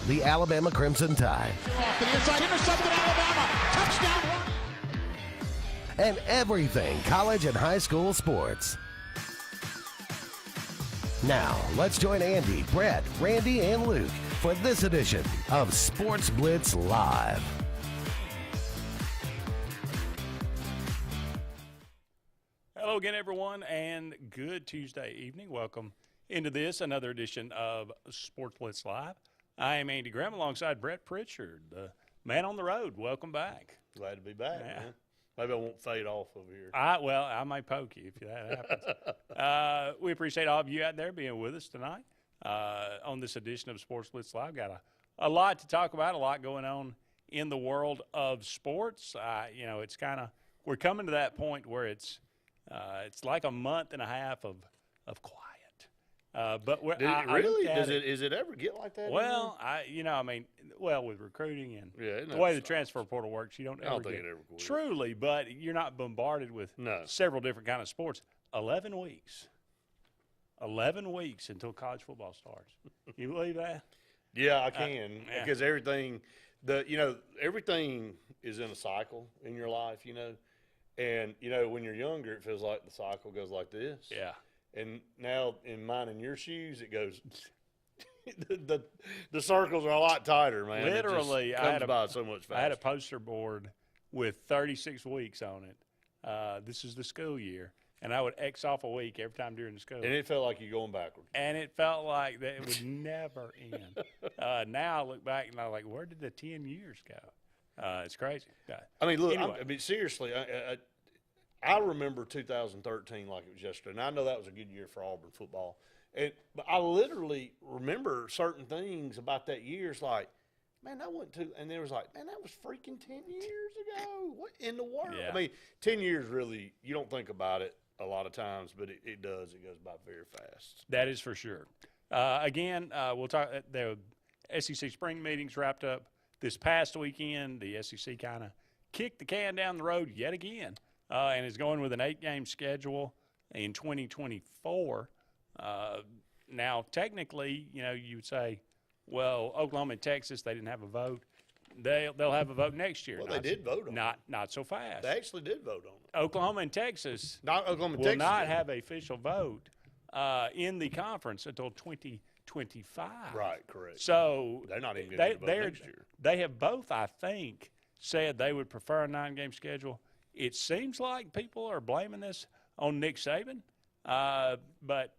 the Alabama Crimson Tide. Off to the inside, intercepted Alabama, touchdown run. And everything college and high school sports. Now, let's join Andy, Brett, Randy, and Luke for this edition of Sportz Blitz Live. Hello again, everyone, and good Tuesday evening. Welcome into this, another edition of Sportz Blitz Live. I am Andy Graham alongside Brett Pritchard, the man on the road. Welcome back. Glad to be back, Yeah. man. Maybe I won't fade off over here. I might poke you if that happens. We appreciate all of you out there being with us tonight on this edition of Sportz Blitz Live. Got a lot to talk about, a lot going on in the world of sports. It's kind of – we're coming to that point where it's like a month and a half of quiet. But Is it ever get like that? Well, with recruiting and Yeah, the way the transfer portal works, you don't I don't ever think get it ever will. truly, but you're not bombarded with several different kind of sports. 11 weeks. 11 weeks until college football starts. You believe that? Yeah, I can because everything is in a cycle in your life, and when you're younger, it feels like the cycle goes like this. Yeah. And now in mine and your shoes, it goes. the circles are a lot tighter, man. Literally, it just comes by so much faster. I had a poster board with 36 weeks on it. This is the school year, and I would X off a week every time during the school. And it felt like you're going backwards. And it felt like that it would never end. Now I look back and I'm like, where did the 10 years go? It's crazy. I mean, look. Anyway. Seriously, I remember 2013 like it was yesterday, and I know that was a good year for Auburn football. But I literally remember certain things about that year. It's like, man, that went to, and there was like, man, that was freaking 10 years ago. What in the world? Yeah. I mean, 10 years really, you don't think about it a lot of times, but it does. It goes by very fast. That is for sure. We'll talk. The SEC spring meetings wrapped up this past weekend. The SEC kind of kicked the can down the road yet again. And is going with an 8-game schedule in 2024. Now, technically, you would say, well, Oklahoma and Texas, they didn't have a vote. They'll have a vote next year. Well, they did vote on it. Not so fast. They actually did vote on it. Oklahoma and Texas will not have an official vote in the conference until 2025. Right, correct. So they're not even going to vote next year. They have both, I think, said they would prefer a 9-game schedule. It seems like people are blaming this on Nick Saban, but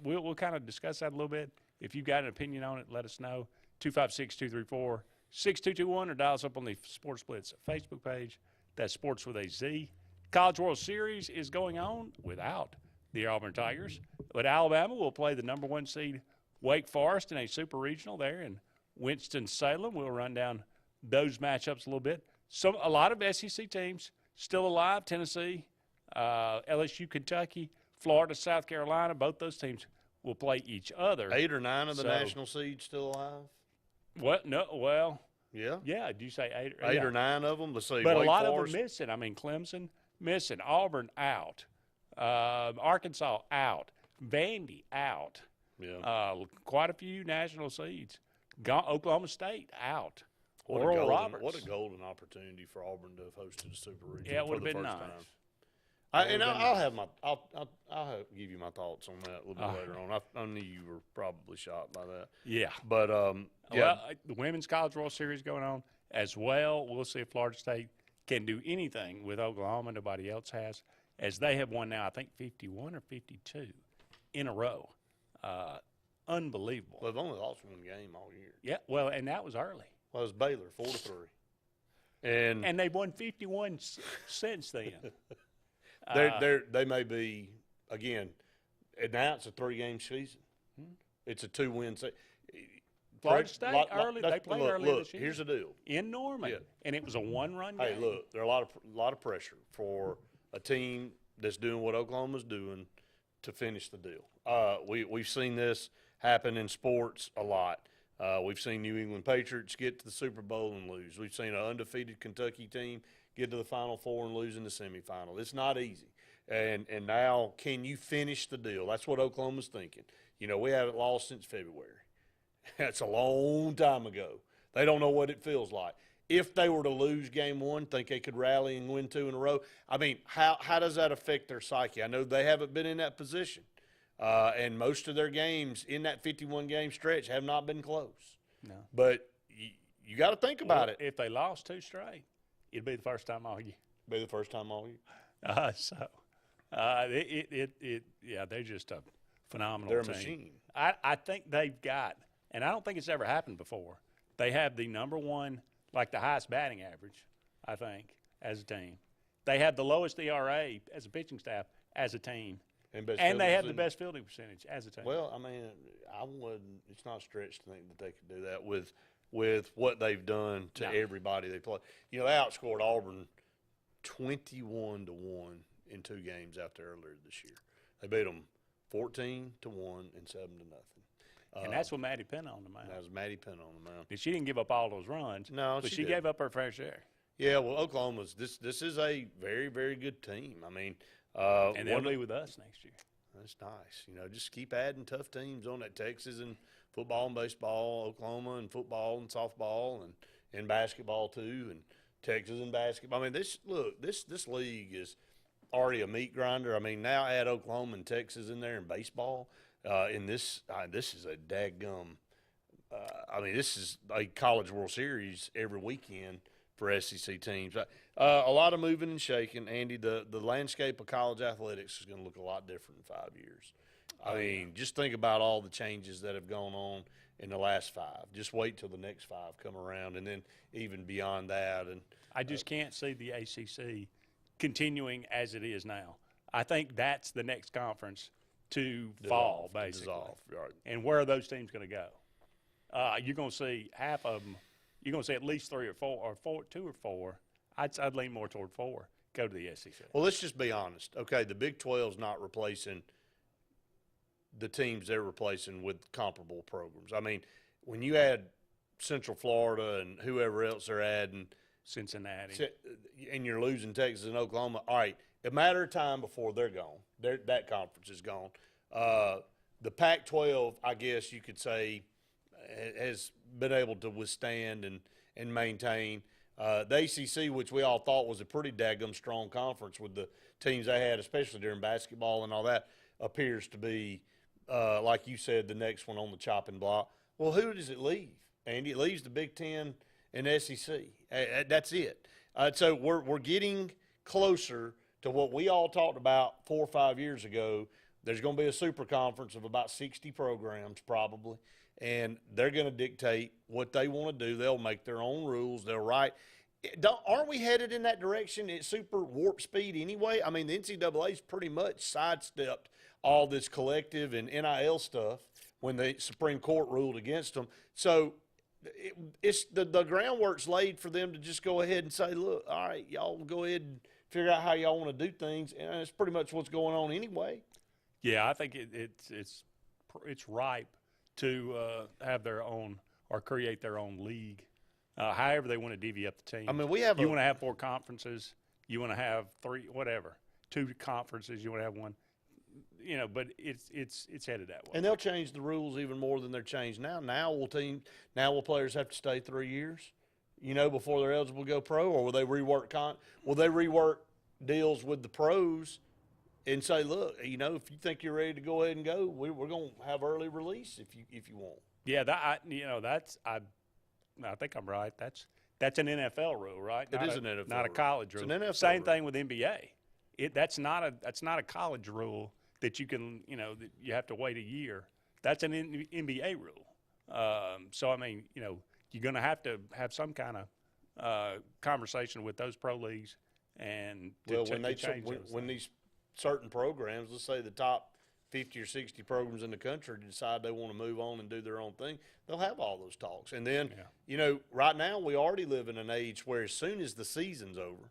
we'll kind of discuss that a little bit. If you've got an opinion on it, let us know. 256-234-6221 or dial us up on the Sportz Blitz Facebook page. That's Sports with a Z. College World Series is going on without the Auburn Tigers, but Alabama will play the number 1 seed Wake Forest in a super regional there in Winston-Salem. We'll run down those matchups a little bit. A lot of SEC teams still alive. Tennessee, LSU, Kentucky, Florida, South Carolina, both those teams will play each other. 8 or 9 of the national seeds still alive? What? No, well. Yeah. Yeah, did you say 8? 8 or 9 of them? Let's see. But Wake a lot Forest. of them missing. I mean, Clemson missing, Auburn out, Arkansas out, Vandy out. Yeah. Quite a few national seeds. Oklahoma State out. What a golden opportunity for Auburn to have hosted a Super Regional. Yeah, it would for have the been first nice. time. I'll give you my thoughts on that a little bit later on. I knew you were probably shocked by that. Yeah, but the Women's College World Series going on as well. We'll see if Florida State can do anything with Oklahoma. Nobody else has, as they have won now, I think 51 or 52 in a row. Unbelievable. Well, they've only lost 1 game all year. Yeah, well, and that was early. Well, it was Baylor 4-3, and they've won 51 since then. They may be again. And now it's a 3-game season. It's a 2-win season. Florida State they played early this year. Here's the deal in Norman, and it was a 1-run game. Hey, look, there's a lot of pressure for a team that's doing what Oklahoma's doing to finish the deal. We've seen this happen in sports a lot. We've seen New England Patriots get to the Super Bowl and lose. We've seen an undefeated Kentucky team get to the Final Four and lose in the semifinal. It's not easy. And now, can you finish the deal? That's what Oklahoma's thinking. We haven't lost since February. That's a long time ago. They don't know what it feels like. If they were to lose game one, think they could rally and win 2 in a row? I mean, how does that affect their psyche? I know they haven't been in that position. And most of their games in that 51-game stretch have not been close. No. But you got to think about it. If they lost 2 straight, it'd be the first time all year. Be the first time all year. Yeah, they're just a phenomenal They're a team. machine. I think they've got, and I don't think it's ever happened before, they have the number one, like the highest batting average, I think, as a team. They have the lowest ERA as a pitching staff as a team. And they have the best fielding percentage as a team. Well, I mean, it's not a stretch to think that they could do that with what they've done to everybody they play. You know, they outscored Auburn 21-1 in 2 games after earlier this year. They beat them 14-1 and 7-0. And that's with Maddie Penn on the mound. That was Maddie Penn on the mound. And she didn't give up all those runs. No, but she gave up her fair share. Yeah, well, Oklahoma's this is a very, very good team. I mean, and they'll be with us next year. That's nice. You know, just keep adding tough teams on that. Texas and football and baseball, Oklahoma and football and softball and basketball too, and Texas and basketball. I mean, this league is already a meat grinder. I mean, now add Oklahoma and Texas in there in baseball. This is a daggum. I mean, this is a College World Series every weekend for SEC teams. A lot of moving and shaking, Andy. The landscape of college athletics is going to look a lot different in 5 years. I mean, just think about all the changes that have gone on in the last 5. Just wait till the next 5 come around, and then even beyond that. And I just can't see the ACC continuing as it is now. I think that's the next conference to fall, basically. Dissolve, right. And where are those teams going to go? You're going to see half of them. You're going to see at least 3 or 4, or 2 or 4. I'd lean more toward 4. Go to the SEC. Well, let's just be honest. Okay, the Big 12's not replacing the teams they're replacing with comparable programs. I mean, when you add Central Florida and whoever else they're adding, Cincinnati, and you're losing Texas and Oklahoma, all right, a matter of time before they're gone. That conference is gone. The Pac-12, I guess you could say, has been able to withstand and maintain. The ACC, which we all thought was a pretty daggum strong conference with the teams they had, especially during basketball and all that, appears to be, like you said, the next one on the chopping block. Well, who does it leave, Andy? It leaves the Big Ten and SEC. That's it. So we're getting closer to what we all talked about 4 or 5 years ago. There's going to be a super conference of about 60 programs probably, and they're going to dictate what they want to do. They'll make their own rules. They'll write. Aren't we headed in that direction at super warp speed anyway? I mean, the NCAA's pretty much sidestepped all this collective and NIL stuff when the Supreme Court ruled against them. So it's the groundwork's laid for them to just go ahead and say, look, all right, y'all go ahead and figure out how y'all want to do things, and it's pretty much what's going on anyway. Yeah, I think it's ripe to have their own or create their own league. However they want to divvy up the team. I mean, you want to have 4 conferences. You want to have 3, whatever, 2 conferences. You want to have 1. You know, but it's headed that way. And they'll change the rules even more than they're changed now. Now will players have to stay 3 years, you know, before they're eligible to go pro, or will they rework deals with the pros and say, look, you know, if you think you're ready to go ahead and go, we're going to have early release if you want. Yeah, I think I'm right. That's an NFL rule, right? It is an NFL not a college rule. It's an NFL Same rule. thing with NBA. That's not a college rule that you can, you know, that you have to wait a year. That's an NBA rule. So I mean, you know, you're going to have some kind of conversation with those pro leagues and when these certain programs, let's say the top 50 or 60 programs in the country, decide they want to move on and do their own thing, they'll have all those talks. And then, you know, right now we already live in an age where as soon as the season's over,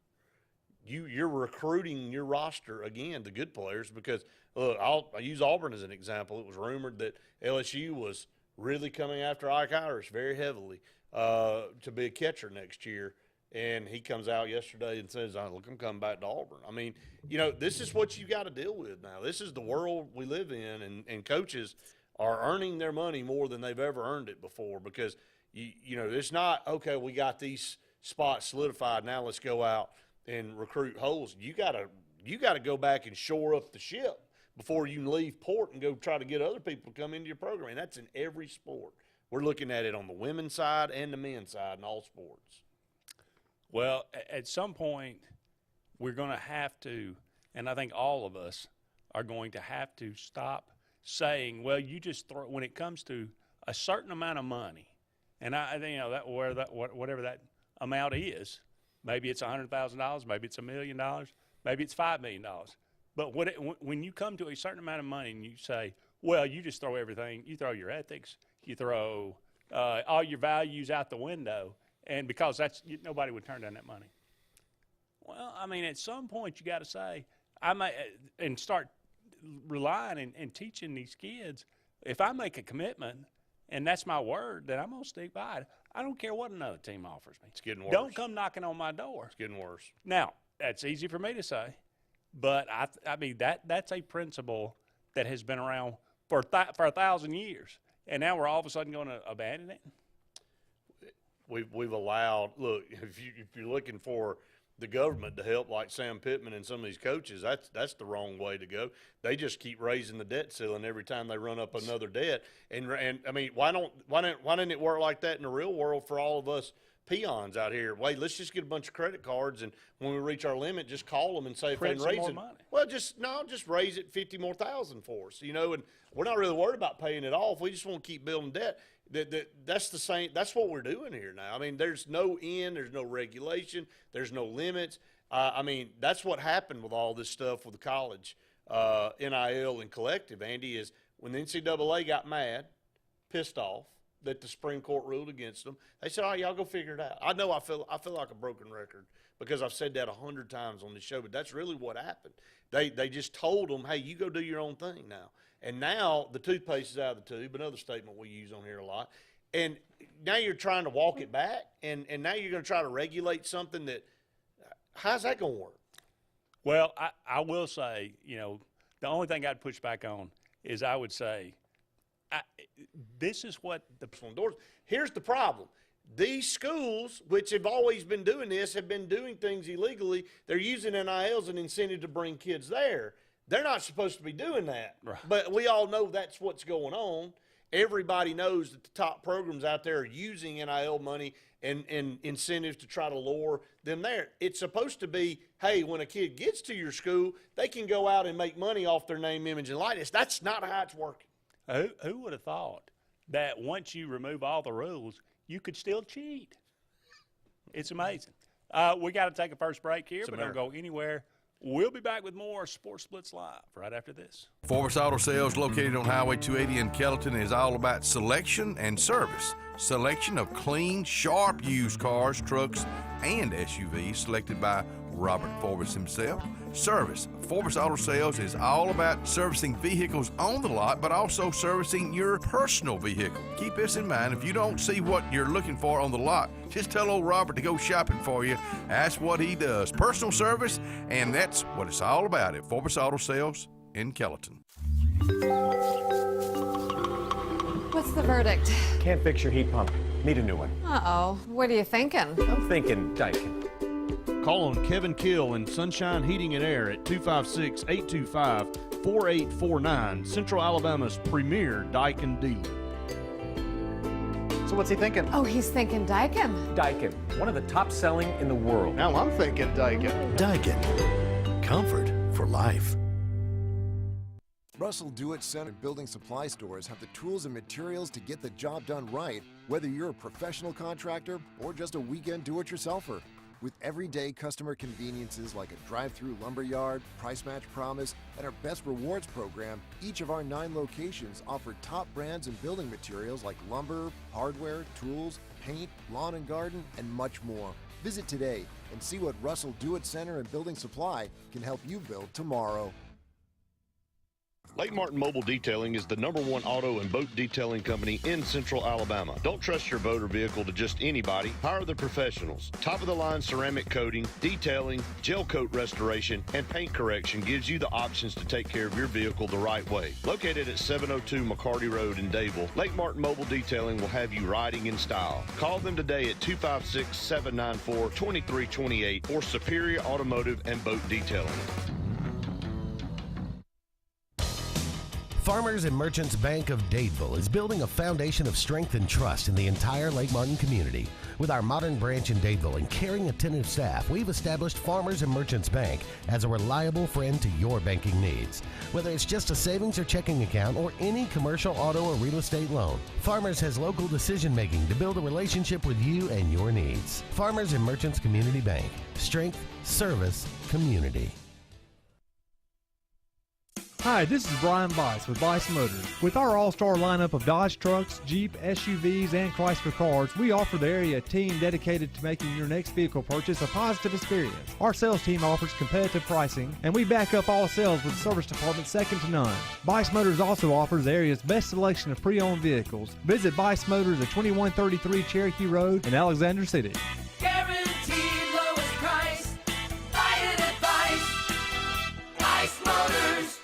you're recruiting your roster again, the good players, because look, I'll use Auburn as an example. It was rumored that LSU was really coming after Ike Irish very heavily to be a catcher next year. And he comes out yesterday and says, look, I'm coming back to Auburn. I mean, you know, this is what you got to deal with now. This is the world we live in, and coaches are earning their money more than they've ever earned it before, because you know, it's not, okay, we got these spots solidified, now let's go out and recruit holes. You gotta go back and shore up the ship before you can leave port and go try to get other people to come into your program. And that's in every sport. We're looking at it on the women's side and the men's side in all sports. Well, at some point, we're going to have to, and I think all of us are going to have to stop saying, well, you just throw, when it comes to a certain amount of money, and whatever that amount is, maybe it's $100,000, maybe it's $1 million, maybe it's $5 million. But when you come to a certain amount of money and you say, well, you just throw everything, you throw your ethics, you throw all your values out the window, and because nobody would turn down that money. Well, I mean, at some point you got to say, and start relying and teaching these kids, if I make a commitment and that's my word, then I'm going to stick by it. I don't care what another team offers me. It's getting worse. Don't come knocking on my door. It's getting worse. Now, that's easy for me to say, but I mean, that's a principle that has been around for 1,000 years, and now we're all of a sudden going to abandon it? We've allowed, look, if you're looking for the government to help, like Sam Pittman and some of these coaches, that's the wrong way to go. They just keep raising the debt ceiling every time they run up another debt. And I mean, why didn't it work like that in the real world for all of us peons out here? Wait, let's just get a bunch of credit cards, and when we reach our limit, just call them and say if they can raise it. Well, just raise it $50,000 more for us, you know. And we're not really worried about paying it off. We just want to keep building debt. That's the same. That's what we're doing here now. I mean, there's no end, there's no regulation, there's no limits. I mean, that's what happened with all this stuff with the college, NIL and collective. Andy, is when the NCAA got mad, pissed off that the Supreme Court ruled against them, they said, "All right, y'all go figure it out." I know I feel like a broken record because I've said that 100 times on this show, but that's really what happened. They just told them, "Hey, you go do your own thing now." And now the toothpaste is out of the tube, another statement we use on here a lot. And now you're trying to walk it back, and now you're going to try to regulate something that – how's that going to work? Well, I will say, you know, the only thing I'd push back on is I would say this is what the – Here's the problem. These schools, which have always been doing this, have been doing things illegally. They're using NIL as an incentive to bring kids there. They're not supposed to be doing that, right. But we all know that's what's going on. Everybody knows that the top programs out there are using NIL money and incentives to try to lure them there. It's supposed to be, hey, when a kid gets to your school, they can go out and make money off their name, image, and likeness. That's not how it's working. Who would have thought that once you remove all the rules, you could still cheat? It's amazing. We got to take a first break here, but don't go anywhere. We'll be back with more Sports Blitz Live right after this. Forbes Auto Sales, located on Highway 280 in Kellyton, is all about selection and service. Selection of clean, sharp used cars, trucks, and SUVs selected by Robert Forbes himself. Service. Forbes Auto Sales is all about servicing vehicles on the lot, but also servicing your personal vehicle. Keep this in mind. If you don't see what you're looking for on the lot, just tell old Robert to go shopping for you. That's what he does. Personal service, and that's what it's all about at Forbes Auto Sales in Kellyton. What's the verdict? Can't fix your heat pump. Need a new one. Uh-oh. What are you thinking? I'm thinking Daikin. Call on Kevin Kill in Sunshine Heating and Air at 256-825-4849, Central Alabama's premier Daikin dealer. So what's he thinking? Oh, he's thinking Daikin. Daikin, one of the top selling in the world. Now I'm thinking Daikin. Daikin. Comfort for life. Russell Do-It Center building supply stores have the tools and materials to get the job done right, whether you're a professional contractor or just a weekend do-it-yourselfer. With everyday customer conveniences like a drive-through lumberyard, price match promise, and our Best Rewards program, each of our 9 locations offer top brands and building materials like lumber, hardware, tools, paint, lawn and garden, and much more. Visit today and see what Russell Do-It Center and Building Supply can help you build tomorrow. Lake Martin Mobile Detailing is the #1 auto and boat detailing company in Central Alabama. Don't trust your boat or vehicle to just anybody. Hire the professionals. Top-of-the-line ceramic coating, detailing, gel coat restoration, and paint correction gives you the options to take care of your vehicle the right way. Located at 702 McCarty Road in Dadeville, Lake Martin Mobile Detailing will have you riding in style. Call them today at 256-794-2328 for Superior Automotive and Boat Detailing. Farmers and Merchants Bank of Dadeville is building a foundation of strength and trust in the entire Lake Martin community. With our modern branch in Dadeville and caring, attentive staff, we've established Farmers and Merchants Bank as a reliable friend to your banking needs. Whether it's just a savings or checking account or any commercial, auto, or real estate loan, Farmers has local decision making to build a relationship with you and your needs. Farmers and Merchants Community Bank. Strength, service, community. Hi, this is Brian Bice with Bice Motors. With our all-star lineup of Dodge trucks, Jeep, SUVs, and Chrysler cars, we offer the area a team dedicated to making your next vehicle purchase a positive experience. Our sales team offers competitive pricing, and we back up all sales with service department second to none. Bice Motors also offers the area's best selection of pre-owned vehicles. Visit Bice Motors at 2133 Cherokee Road in Alexander City. Guaranteed lowest price. Buy it at Bice. Bice Motors.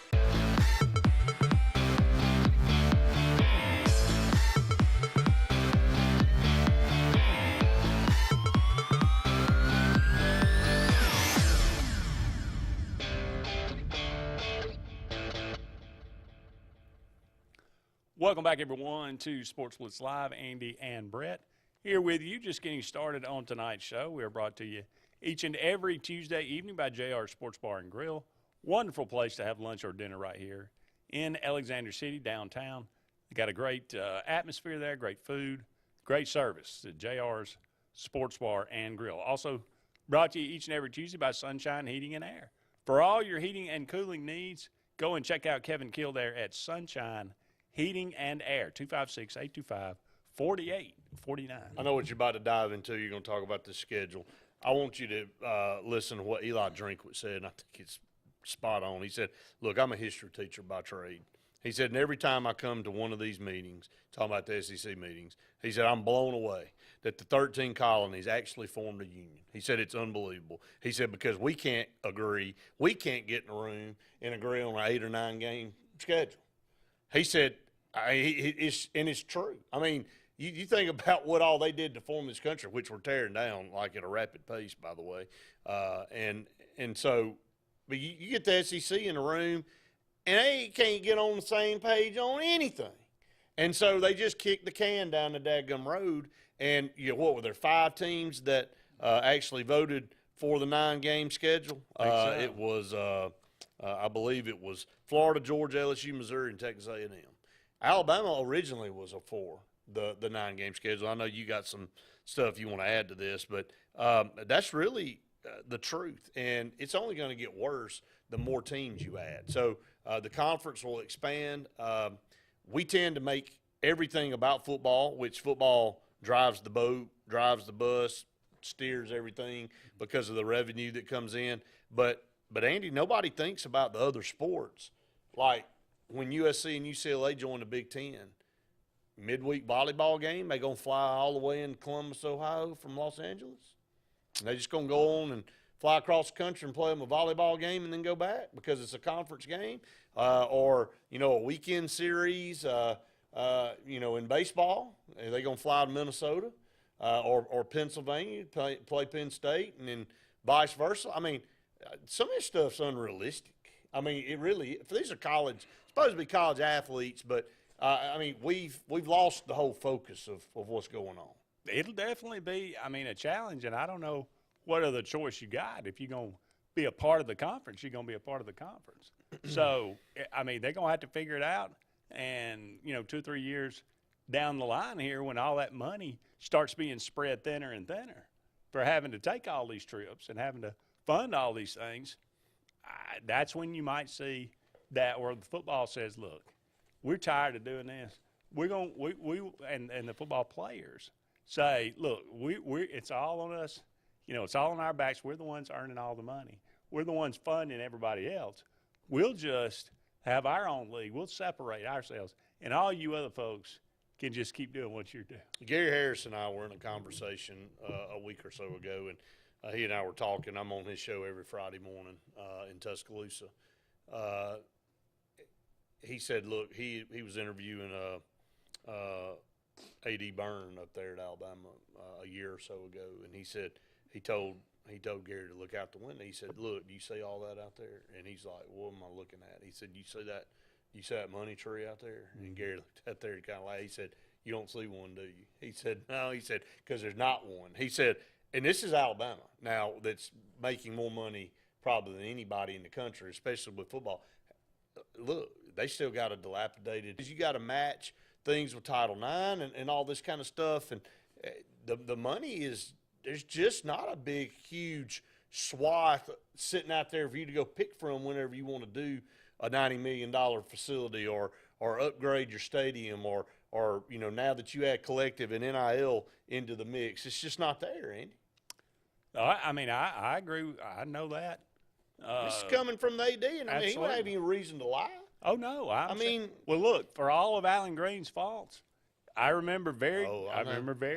Welcome back, everyone, to Sports Blitz Live. Andy and Brett here with you, just getting started on tonight's show. We are brought to you each and every Tuesday evening by JR Sports Bar and Grill. Wonderful place to have lunch or dinner right here in Alexander City, downtown. They got a great atmosphere there, great food, great service at JR's Sports Bar and Grill. Also brought to you each and every Tuesday by Sunshine Heating and Air. For all your heating and cooling needs, go and check out Kevin Kildare at Sunshine Heating and Air, 256-825-4849. I know what you're about to dive into. You're going to talk about the schedule. I want you to listen to what Eli Drinkwitz said, and I think it's spot on. He said, look, I'm a history teacher by trade. He said, and every time I come to one of these meetings, talking about the SEC meetings, he said, I'm blown away that the 13 colonies actually formed a union. He said, it's unbelievable. He said, because we can't agree, we can't get in a room and agree on an 8 or 9 game schedule. He said, it's true. I mean, you think about what all they did to form this country, which we're tearing down like at a rapid pace, by the way. And so, but you get the SEC in the room, and they can't get on the same page on anything. And so they just kicked the can down the daggum road. And what were there, 5 teams that actually voted for the 9-game schedule? It was, I believe it was Florida, Georgia, LSU, Missouri, and Texas A&M. Alabama originally was for the 9-game schedule. I know you got some stuff you want to add to this, but that's really the truth. And it's only going to get worse the more teams you add. So the conference will expand. We tend to make everything about football, which football drives the boat, drives the bus, steers everything because of the revenue that comes in. But Andy, nobody thinks about the other sports. Like when USC and UCLA join the Big Ten, midweek volleyball game, they going to fly all the way in Columbus, Ohio from Los Angeles? And they just going to go on and fly across the country and play them a volleyball game and then go back because it's a conference game? Or a weekend series, in baseball, are they going to fly to Minnesota or Pennsylvania, play Penn State, and then vice versa? I mean, some of this stuff's unrealistic. I mean, it really – these are supposed to be college athletes, but, we've lost the whole focus of what's going on. It'll definitely be, a challenge, and I don't know what other choice you got. If you're going to be a part of the conference, you're going to be a part of the conference. So, they're going to have to figure it out. And, 2 or 3 years down the line here, when all that money starts being spread thinner and thinner for having to take all these trips and having to fund all these things, that's when you might see that where the football says, look, we're tired of doing this. We're going and the football players say, look, it's all on us. It's all on our backs. We're the ones earning all the money. We're the ones funding everybody else. We'll just have our own league. We'll separate ourselves, and all you other folks can just keep doing what you're doing. Gary Harris and I were in a conversation a week or so ago, and he and I were talking. I'm on his show every Friday morning in Tuscaloosa. He said, look, he was interviewing A.D. Byrne up there at Alabama a year or so ago, and he said he told Gary to look out the window. He said, look, do you see all that out there? And he's like, what am I looking at? He said, you see that money tree out there? And Gary looked out there and kind of laughed. He said, you don't see one, do you? He said, no. He said, because there's not one. He said, and this is Alabama now that's making more money probably than anybody in the country, especially with football. Look, they still got a dilapidated – you got to match things with Title IX and all this kind of stuff. And the money is – there's just not a big, huge swath sitting out there for you to go pick from whenever you want to do a $90 million facility or upgrade your stadium or now that you add collective and NIL into the mix. It's just not there, Andy. I agree. I know that. This is coming from the AD, and I mean, he wouldn't have any reason to lie. Oh, no. Well, look, for all of Alan Green's faults, I remember very clearly. I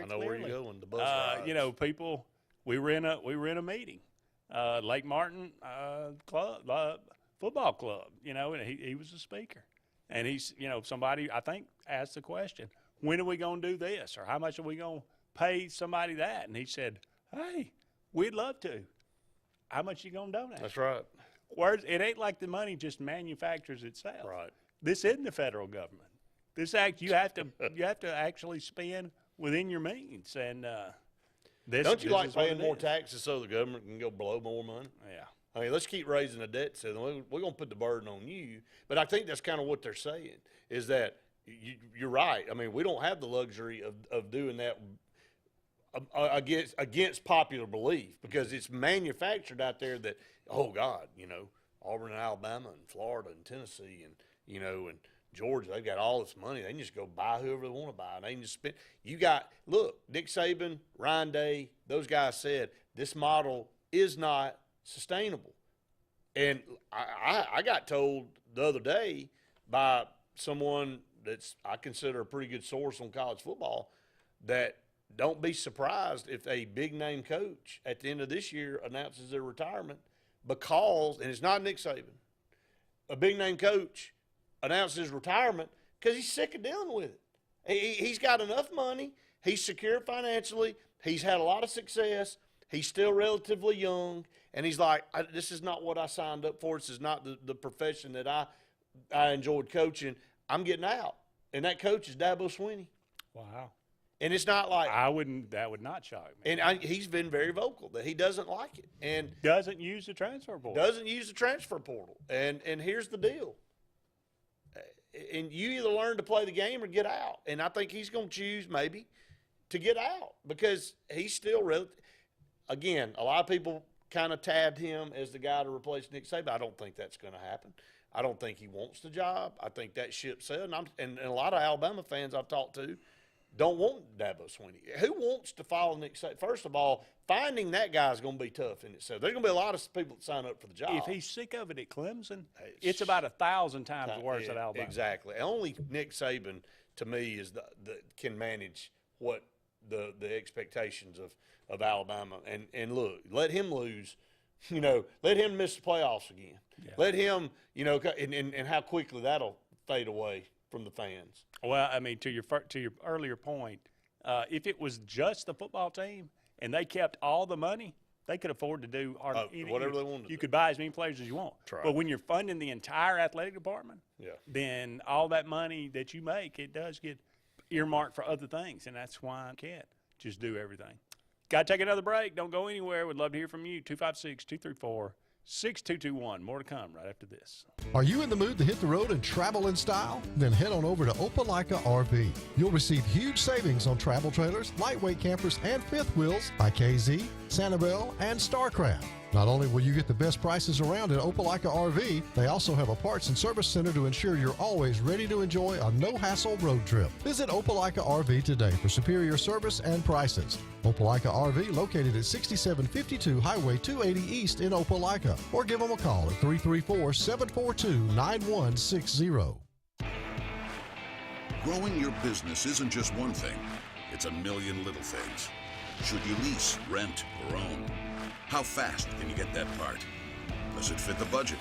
know where you're going. The bus rides. People. We were in a meeting, Lake Martin club, football club. And he was the speaker, and he's somebody I think asked the question, when are we going to do this, or how much are we going to pay somebody that? And he said, hey, we'd love to. How much you going to donate? That's right. It ain't like the money just manufactures itself. Right. This isn't the federal government. This you have to actually spend within your means. And don't you like paying more taxes so the government can go blow more money? Yeah. I mean, let's keep raising the debt. So we're going to put the burden on you. But I think that's kind of what they're saying is that you're right. I mean, we don't have the luxury of doing that against popular belief because it's manufactured out there that, oh God, Auburn and Alabama and Florida and Tennessee and Georgia, they've got all this money. They can just go buy whoever they want to buy. They can just spend. Look, Nick Saban, Ryan Day, those guys said this model is not sustainable. And I got told the other day by someone that's I consider a pretty good source on college football that don't be surprised if a big-name coach at the end of this year announces their retirement because, and it's not Nick Saban, a big-name coach announces his retirement because he's sick of dealing with it. He's got enough money. He's secure financially. He's had a lot of success. He's still relatively young. And he's like, this is not what I signed up for. This is not the profession that I enjoyed coaching. I'm getting out. And that coach is Dabo Swinney. Wow. And it's not like that would not shock me. And he's been very vocal that he doesn't like it and doesn't use the transfer portal. And here's the deal. And you either learn to play the game or get out. And I think he's going to choose maybe to get out because he's still again, a lot of people kind of tabbed him as the guy to replace Nick Saban. I don't think that's going to happen. I don't think he wants the job. I think that ship sailed. And a lot of Alabama fans I've talked to don't want Dabo Swinney. Who wants to follow Nick Saban? First of all, finding that guy is going to be tough in itself. There's going to be a lot of people that sign up for the job. If he's sick of it at Clemson, it's about 1,000 times worse at Alabama. Exactly. Only Nick Saban, to me, is the can manage what the expectations of Alabama. And look, let him lose. Let him miss the playoffs again. Yeah. Let him, and how quickly that'll fade away from the fans. Well, I mean, to your earlier point, if it was just the football team and they kept all the money, they could afford to do whatever they wanted. You could buy as many players as you want. Right. But when you're funding the entire athletic department, then all that money that you make, it does get earmarked for other things, and that's why I can't just do everything. Got to take another break. Don't go anywhere. We'd love to hear from you. 256-234-6221. More to come right after this. Are you in the mood to hit the road and travel in style? Then head on over to Opelika RV. You'll receive huge savings on travel trailers, lightweight campers, and fifth wheels by KZ, Sanibel, and Starcraft. Not only will you get the best prices around at Opelika RV, they also have a parts and service center to ensure you're always ready to enjoy a no-hassle road trip. Visit Opelika RV today for superior service and prices. Opelika RV, located at 6752 Highway 280 East in Opelika, or give them a call at 334-742-9160. Growing your business isn't just one thing. It's a million little things. Should you lease, rent, or own? How fast can you get that part? Does it fit the budget?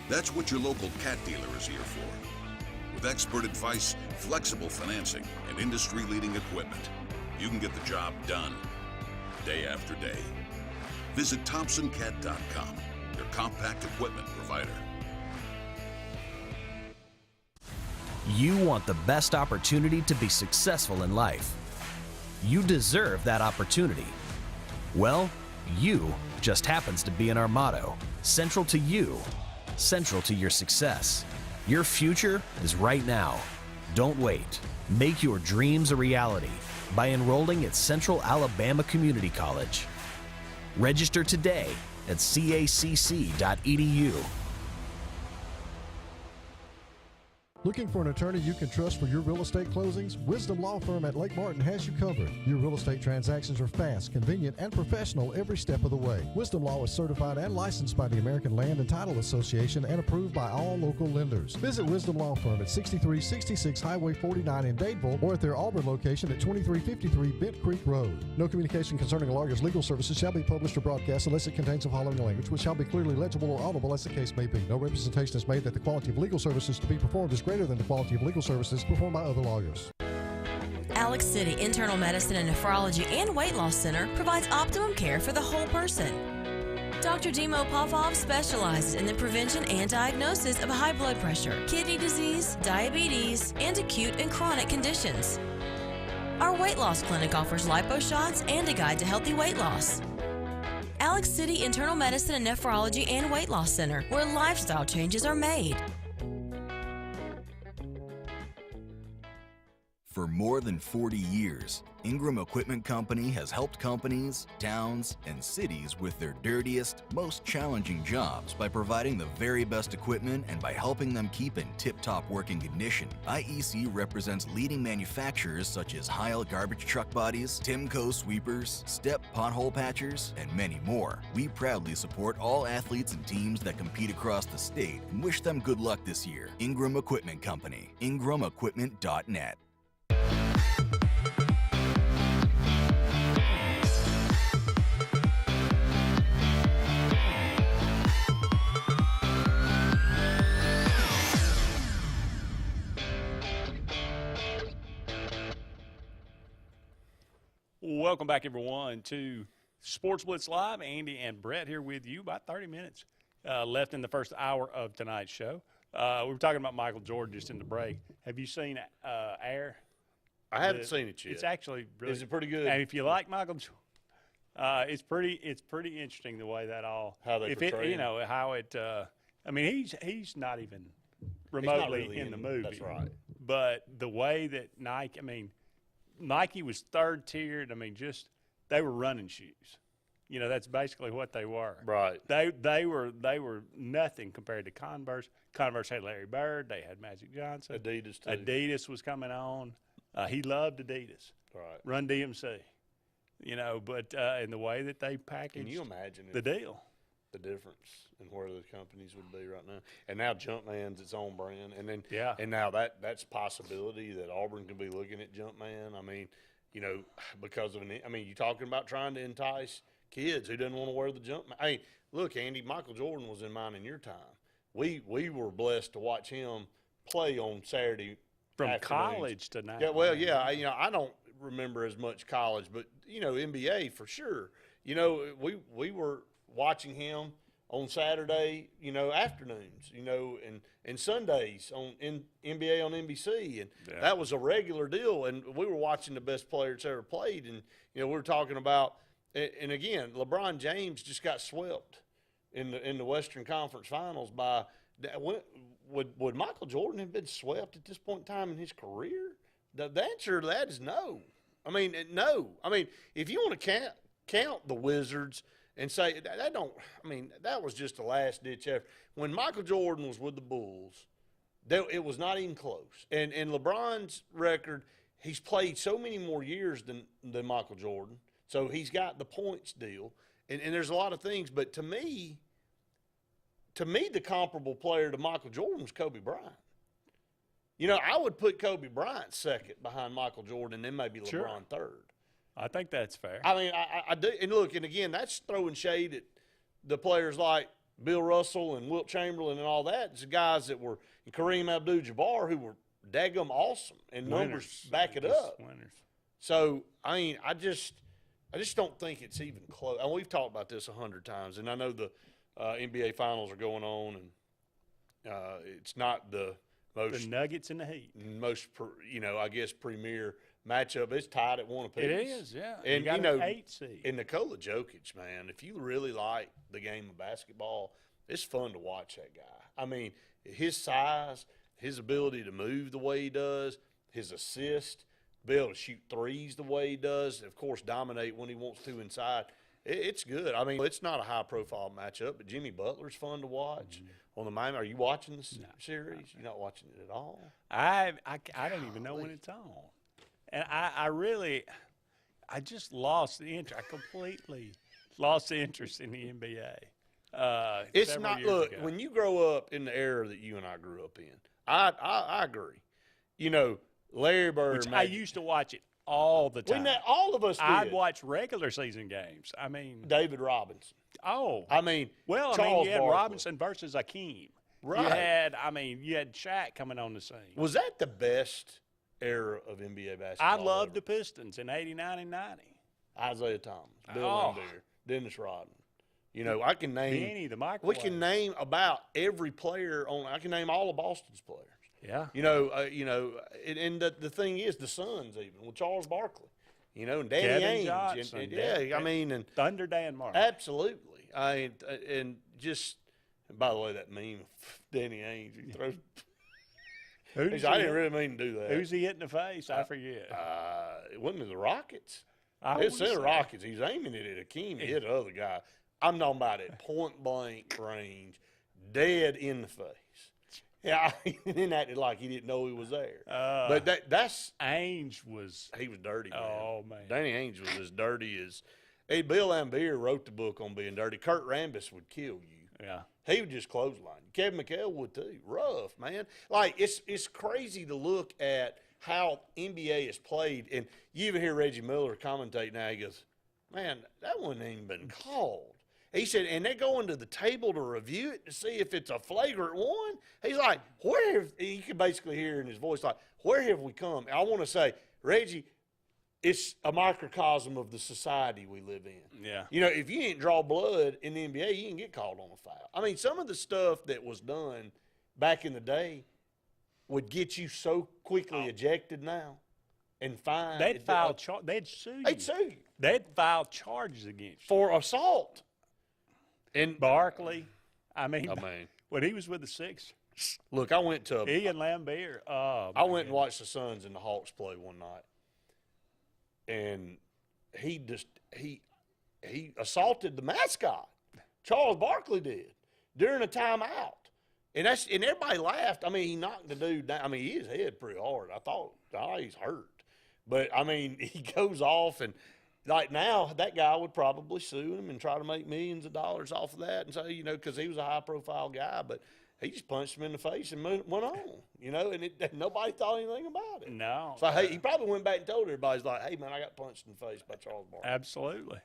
That's what your local cat dealer is here for. With expert advice, flexible financing, and industry-leading equipment, you can get the job done day after day. Visit ThompsonCat.com, your compact equipment provider. You want the best opportunity to be successful in life. You deserve that opportunity. Well, you just happens to be in our motto, central to you, central to your success. Your future is right now. Don't wait. Make your dreams a reality by enrolling at Central Alabama Community College. Register today at cacc.edu. Looking for an attorney you can trust for your real estate closings? Wisdom Law Firm at Lake Martin has you covered. Your real estate transactions are fast, convenient, and professional every step of the way. Wisdom Law is certified and licensed by the American Land and Title Association and approved by all local lenders. Visit Wisdom Law Firm at 6366 Highway 49 in Dadeville or at their Auburn location at 2353 Bent Creek Road. No communication concerning a lawyer's legal services shall be published or broadcast unless it contains the following language, which shall be clearly legible or audible as the case may be. No representation is made that the quality of legal services to be performed is greater than the quality of legal services performed by other lawyers. Alex City Internal Medicine and Nephrology and Weight Loss Center provides optimum care for the whole person. Dr. Dimo Popov specializes in the prevention and diagnosis of high blood pressure, kidney disease, diabetes, and acute and chronic conditions. Our weight loss clinic offers lipo shots and a guide to healthy weight loss. Alex City Internal Medicine and Nephrology and Weight Loss Center, where lifestyle changes are made. For more than 40 years, Ingram Equipment Company has helped companies, towns, and cities with their dirtiest, most challenging jobs by providing the very best equipment and by helping them keep in tip-top working condition. IEC represents leading manufacturers such as Heil garbage truck bodies, Timco sweepers, Step pothole patchers, and many more. We proudly support all athletes and teams that compete across the state and wish them good luck this year. Ingram Equipment Company, ingramequipment.net. Welcome back, everyone, to Sports Blitz Live. Andy and Brett here with you. About 30 minutes left in the first hour of tonight's show. We were talking about Michael Jordan just in the break. Have you seen Air? I haven't seen it yet. It's actually really. Is it pretty good? And if you like Michael Jordan, it's pretty interesting the way that all. How they portray it, how it. I mean, he's not even remotely really in the movie. That's right. But the way that Nike, I mean, Nike was third tiered. I mean, just they were running shoes. You know, that's basically what they were. Right. They were nothing compared to Converse. Converse had Larry Bird. They had Magic Johnson. Adidas too. Adidas was coming on. He loved Adidas. Right. Run DMC. You know, but in the way that they packaged Can you imagine the deal? The difference in where the companies would be right now. And now Jumpman's its own brand. And then and now that's possibility that Auburn can be looking at Jumpman. I mean, you know, because of you're talking about trying to entice kids who didn't want to wear the Jumpman. Hey, look, Andy, Michael Jordan was in mine in your time. We were blessed to watch him play on Saturday from afternoons. College to now. Yeah, well, yeah, I don't remember as much college, but NBA for sure. We were watching him on Saturday, afternoons, and Sundays in NBA on NBC, and that was a regular deal. And we were watching the best players ever played, and we were talking about. And again, LeBron James just got swept in the Western Conference Finals by. Would Michael Jordan have been swept at this point in time in his career? The answer to that is no. I mean, no. I mean, if you want to count the Wizards and say that don't. I mean, that was just a last ditch effort. When Michael Jordan was with the Bulls, it was not even close. And LeBron's record, he's played so many more years than Michael Jordan, so he's got the points deal. And there's a lot of things, but to me, the comparable player to Michael Jordan was Kobe Bryant. You know, I would put Kobe Bryant second behind Michael Jordan, and then maybe LeBron third. I think that's fair. I mean, I do. And look, and again, that's throwing shade at the players like Bill Russell and Wilt Chamberlain and all that. It's the guys that were – Kareem Abdul-Jabbar, who were daggum awesome, and numbers back it up. Winners. So, I mean, I just don't think it's even close. And we've talked about this 100 times, and I know the NBA Finals are going on, and it's not the most – the Nuggets and the Heat. Most, I guess, premier – matchup. It's tied at 1 apiece. It is, yeah. And you got an 8 seed. And Nikola Jokic, man, if you really like the game of basketball, it's fun to watch that guy. I mean, his size, his ability to move the way he does, his assist, be able to shoot threes the way he does, of course, dominate when he wants to inside. It's good. I mean, it's not a high-profile matchup, but Jimmy Butler's fun to watch. On the Miami, are you watching this series? You're not watching it at all? I don't even know when it's on. And I just lost the interest. I completely lost the interest in the NBA. It's not, look, when you grow up in the era that you and I grew up in, I agree. You know, Larry Bird. Which I used to watch it all the time. All of us did. I'd watch regular season games. I mean. David Robinson. Oh. I mean, well, Charles you had Barkley. Robinson versus Akeem. Right. You had Shaq coming on the scene. Was that the best era of NBA basketball? I loved the Pistons in 89 and 90. Isaiah Thomas, Bill Laimbeer, Dennis Rodman. You know, I can name Benny, the microwave. We can name about every player on. I can name all of Boston's players. Yeah. And the thing is, the Suns even with Charles Barkley. You know, and Danny Kevin Ainge. Johnson, and Thunder Dan Martin. Absolutely. And just. And by the way, that meme of Danny Ainge, he throws. I didn't really mean to do that. Who's he hit in the face? I forget. It wasn't the Rockets. It said the Rockets. He's aiming it at Akeem. He hit the other guy. I'm talking about at point blank range, dead in the face. Yeah, he didn't act like he didn't know he was there. But that's Ainge was. He was dirty. Man. Oh man, Danny Ainge was as dirty as. Hey, Bill Laimbeer wrote the book on being dirty. Kurt Rambis would kill you. Yeah. He would just clothesline you. Kevin McHale would too. Rough, man. Like, it's crazy to look at how NBA is played. And you even hear Reggie Miller commentate now. He goes, man, that one ain't even been called. He said, and they're going to the table to review it to see if it's a flagrant one. He's like, you can basically hear in his voice, like, where have we come? I want to say, Reggie, it's a microcosm of the society we live in. Yeah. You know, if you didn't draw blood in the NBA, you didn't get called on a foul. I mean, some of the stuff that was done back in the day would get you so quickly ejected now and fined. They'd file they'd sue you. They'd sue you. They'd file charges against you. For assault. And Barkley, when he was with the Sixers. Look, I went to he and Laimbeer. I went and watched the Suns and the Hawks play one night. And he assaulted the mascot. Charles Barkley did during a timeout. And everybody laughed. I mean, he knocked the dude down. I mean, he hit his head pretty hard. I thought, he's hurt. But, I mean, he goes off and, like, now that guy would probably sue him and try to make millions of dollars off of that and say, because he was a high-profile guy. But he just punched him in the face and went on, and nobody thought anything about it. No. So, he probably went back and told everybody, like, hey, man, I got punched in the face by Charles Barkley. Absolutely.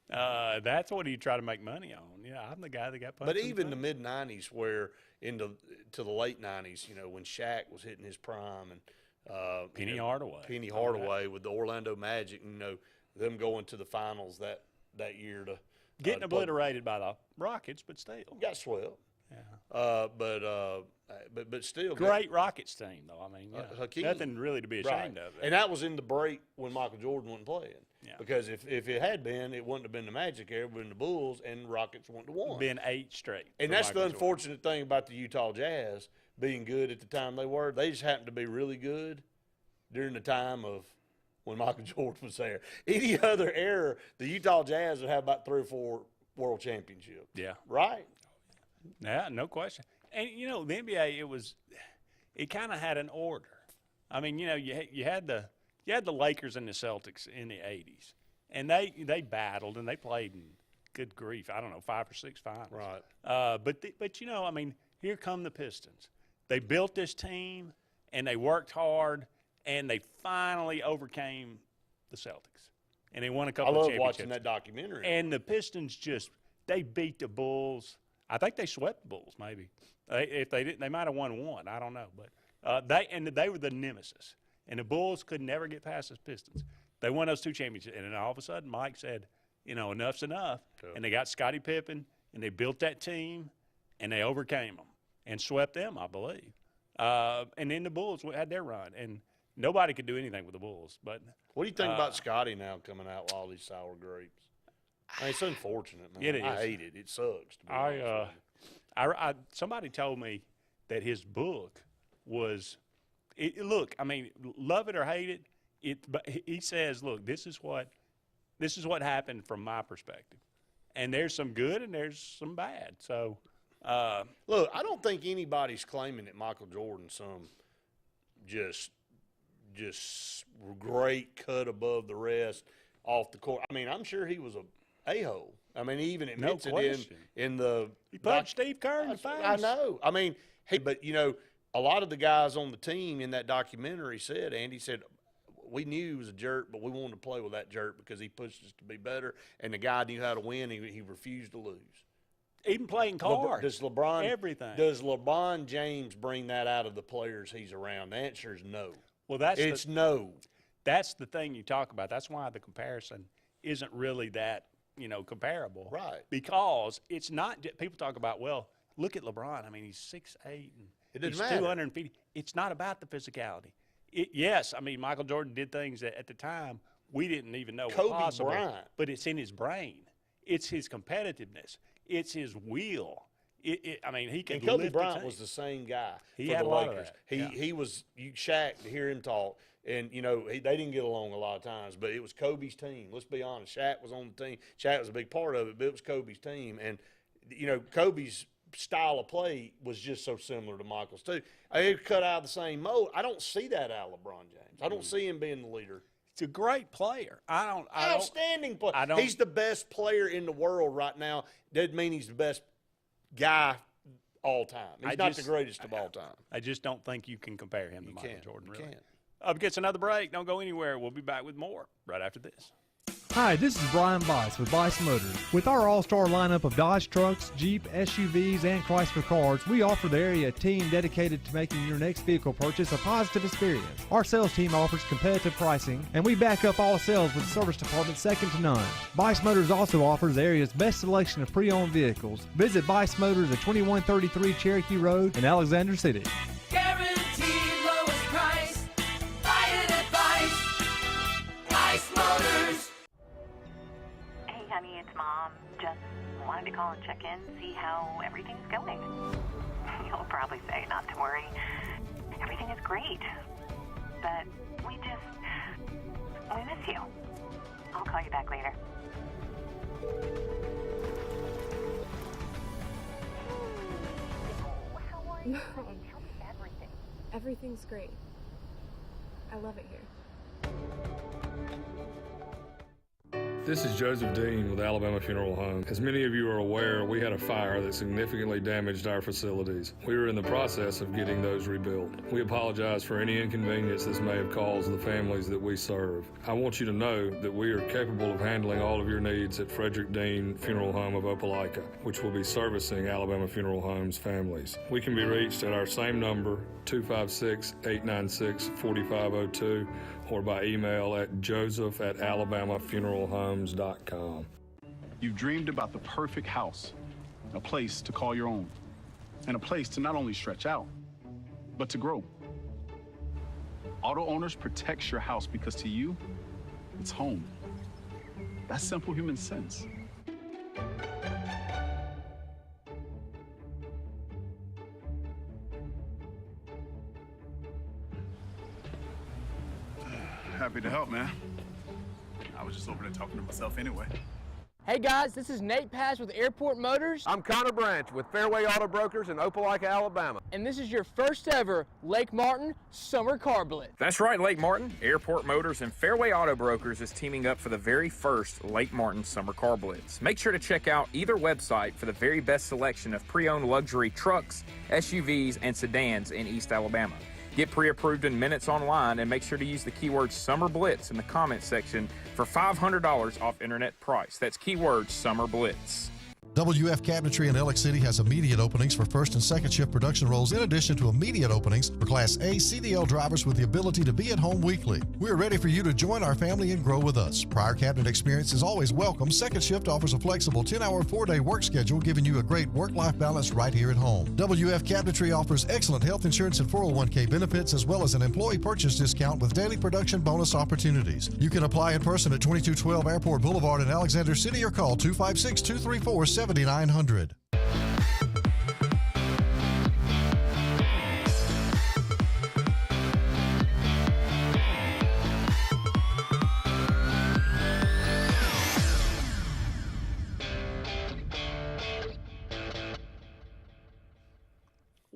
That's what you try to make money on. Yeah, I'm the guy that got punched But even the face. mid-'90s where to the late 90s, when Shaq was hitting his prime and Penny Hardaway. Penny Hardaway with the Orlando Magic, them going to the finals that year to getting obliterated by the Rockets, but still got swept. Yeah. But still great Rockets team though. I mean, Hakeem, nothing really to be ashamed of. And that was in the break when Michael Jordan wasn't playing. Yeah. Because if it had been, it wouldn't have been the Magic, it would have been the Bulls, and the Rockets wouldn't have won. Been 8 straight. And that's the unfortunate thing about the Utah Jazz being good at the time they were. They just happened to be really good during the time of when Michael Jordan was there. Any other era, the Utah Jazz would have about 3 or 4 world championship. Yeah. Right? Yeah, no question. And, you know, the NBA, it kind of had an order. I mean, you know, you had the Lakers and the Celtics in the 80s, and they battled and they played in, good grief, I don't know, 5 or 6 finals. Right. But you know, I mean, here come the Pistons. They built this team, and they worked hard, and they finally overcame the Celtics, and they won a couple of championships. I love watching that documentary. And the Pistons they beat the Bulls. I think they swept the Bulls, maybe. If they didn't, they might have won one. I don't know. But they were the nemesis. And the Bulls could never get past the Pistons. They won those 2 championships. And then all of a sudden, Mike said, you know, enough's enough. Yeah. And they got Scottie Pippen, and they built that team, and they overcame them and swept them, I believe. And then the Bulls had their run. And nobody could do anything with the Bulls. But what do you think about Scottie now coming out with all these sour grapes? I mean, it's unfortunate, man. It is. I hate it. It sucks. To be honest with you. Somebody told me that his book was look, I mean, love it or hate it, but he says, look, this is what happened from my perspective. And there's some good and there's some bad. So look, I don't think anybody's claiming that Michael Jordan's some just great cut above the rest off the court. I mean, I'm sure he was a-hole. I mean, he even admits it in the – he punched Steve Kerr in the face. I know. I mean, but, you know, a lot of the guys on the team in that documentary said, Andy said, we knew he was a jerk, but we wanted to play with that jerk because he pushed us to be better, and the guy knew how to win. He refused to lose. Even playing cards. Does LeBron – everything. Does LeBron James bring that out of the players he's around? The answer is no. Well, no. That's the thing you talk about. That's why the comparison isn't really that, you know, comparable. Right. Because it's not – people talk about, well, look at LeBron. I mean, he's 6'8", and he's 250. It's not about the physicality. Yes, I mean, Michael Jordan did things that at the time we didn't even know were possible. Kobe Bryant. But it's in his brain. It's his competitiveness. It's his will. I mean, he can. And Kobe Bryant was the same guy for the Lakers. He was Shaq to hear him talk, and you know they didn't get along a lot of times. But it was Kobe's team. Let's be honest. Shaq was on the team. Shaq was a big part of it, but it was Kobe's team. And you know Kobe's style of play was just so similar to Michael's too. They cut out of the same mold. I don't see that out of LeBron James. I don't see him being the leader. He's a great player. Outstanding player. He's the best player in the world right now. Doesn't mean he's the best guy all time. He's not the greatest of all time. I just don't think you can compare him to Michael Jordan. You can't. Up against another break. Don't go anywhere. We'll be back with more right after this. Hi, this is Brian Bice with Bice Motors. With our all-star lineup of Dodge trucks, Jeep, SUVs, and Chrysler cars, we offer the area a team dedicated to making your next vehicle purchase a positive experience. Our sales team offers competitive pricing, and we back up all sales with a service department second to none. Bice Motors also offers the area's best selection of pre-owned vehicles. Visit Bice Motors at 2133 Cherokee Road in Alexander City. Guaranteed lowest price. Buy it at Bice Motors. Hey, honey, it's Mom. Just wanted to call and check in, see how everything's going. You'll probably say not to worry. Everything is great. But we miss you. I'll call you back later. No. Everything's great. I love it here. This is Joseph Dean with Alabama Funeral Home. As many of you are aware, we had a fire that significantly damaged our facilities. We were in the process of getting those rebuilt. We apologize for any inconvenience this may have caused the families that we serve. I want you to know that we are capable of handling all of your needs at Frederick Dean Funeral Home of Opelika, which will be servicing Alabama Funeral Home's families. We can be reached at our same number, 256-896-4502, or by email at joseph@alabamafuneralhomes.com. You've dreamed about the perfect house, a place to call your own, and a place to not only stretch out, but to grow. Auto Owners protects your house because to you, it's home. That's simple human sense. Happy to help, man. I was just over there talking to myself anyway. Hey guys, this is Nate Paz with Airport Motors. I'm Connor Branch with Fairway Auto Brokers in Opelika, Alabama. And this is your first ever Lake Martin Summer Car Blitz. That's right, Lake Martin. Airport Motors and Fairway Auto Brokers is teaming up for the very first Lake Martin Summer Car Blitz. Make sure to check out either website for the very best selection of pre-owned luxury trucks, SUVs, and sedans in East Alabama. Get pre-approved in minutes online and make sure to use the keyword Summer Blitz in the comments section for $500 off internet price. That's keyword Summer Blitz. WF Cabinetry in Alex City has immediate openings for first and second shift production roles in addition to immediate openings for Class A CDL drivers with the ability to be at home weekly. We're ready for you to join our family and grow with us. Prior cabinet experience is always welcome. Second shift offers a flexible 10-hour, 4-day work schedule, giving you a great work-life balance right here at home. WF Cabinetry offers excellent health insurance and 401k benefits, as well as an employee purchase discount with daily production bonus opportunities. You can apply in person at 2212 Airport Boulevard in Alexander City or call 256-234-7900.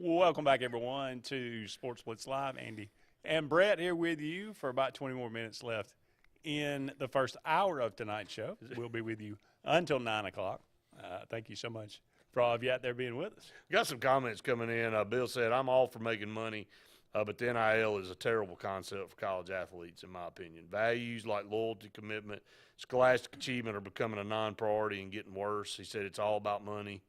Welcome back, everyone, to Sports Blitz Live. Andy and Brett here with you for about 20 more minutes left in the first hour of tonight's show. We'll be with you until 9 o'clock. Thank you so much for all of you out there being with us. Got some comments coming in. Bill said, I'm all for making money, but the NIL is a terrible concept for college athletes, in my opinion. Values like loyalty, commitment, scholastic achievement are becoming a non-priority and getting worse. He said it's all about money.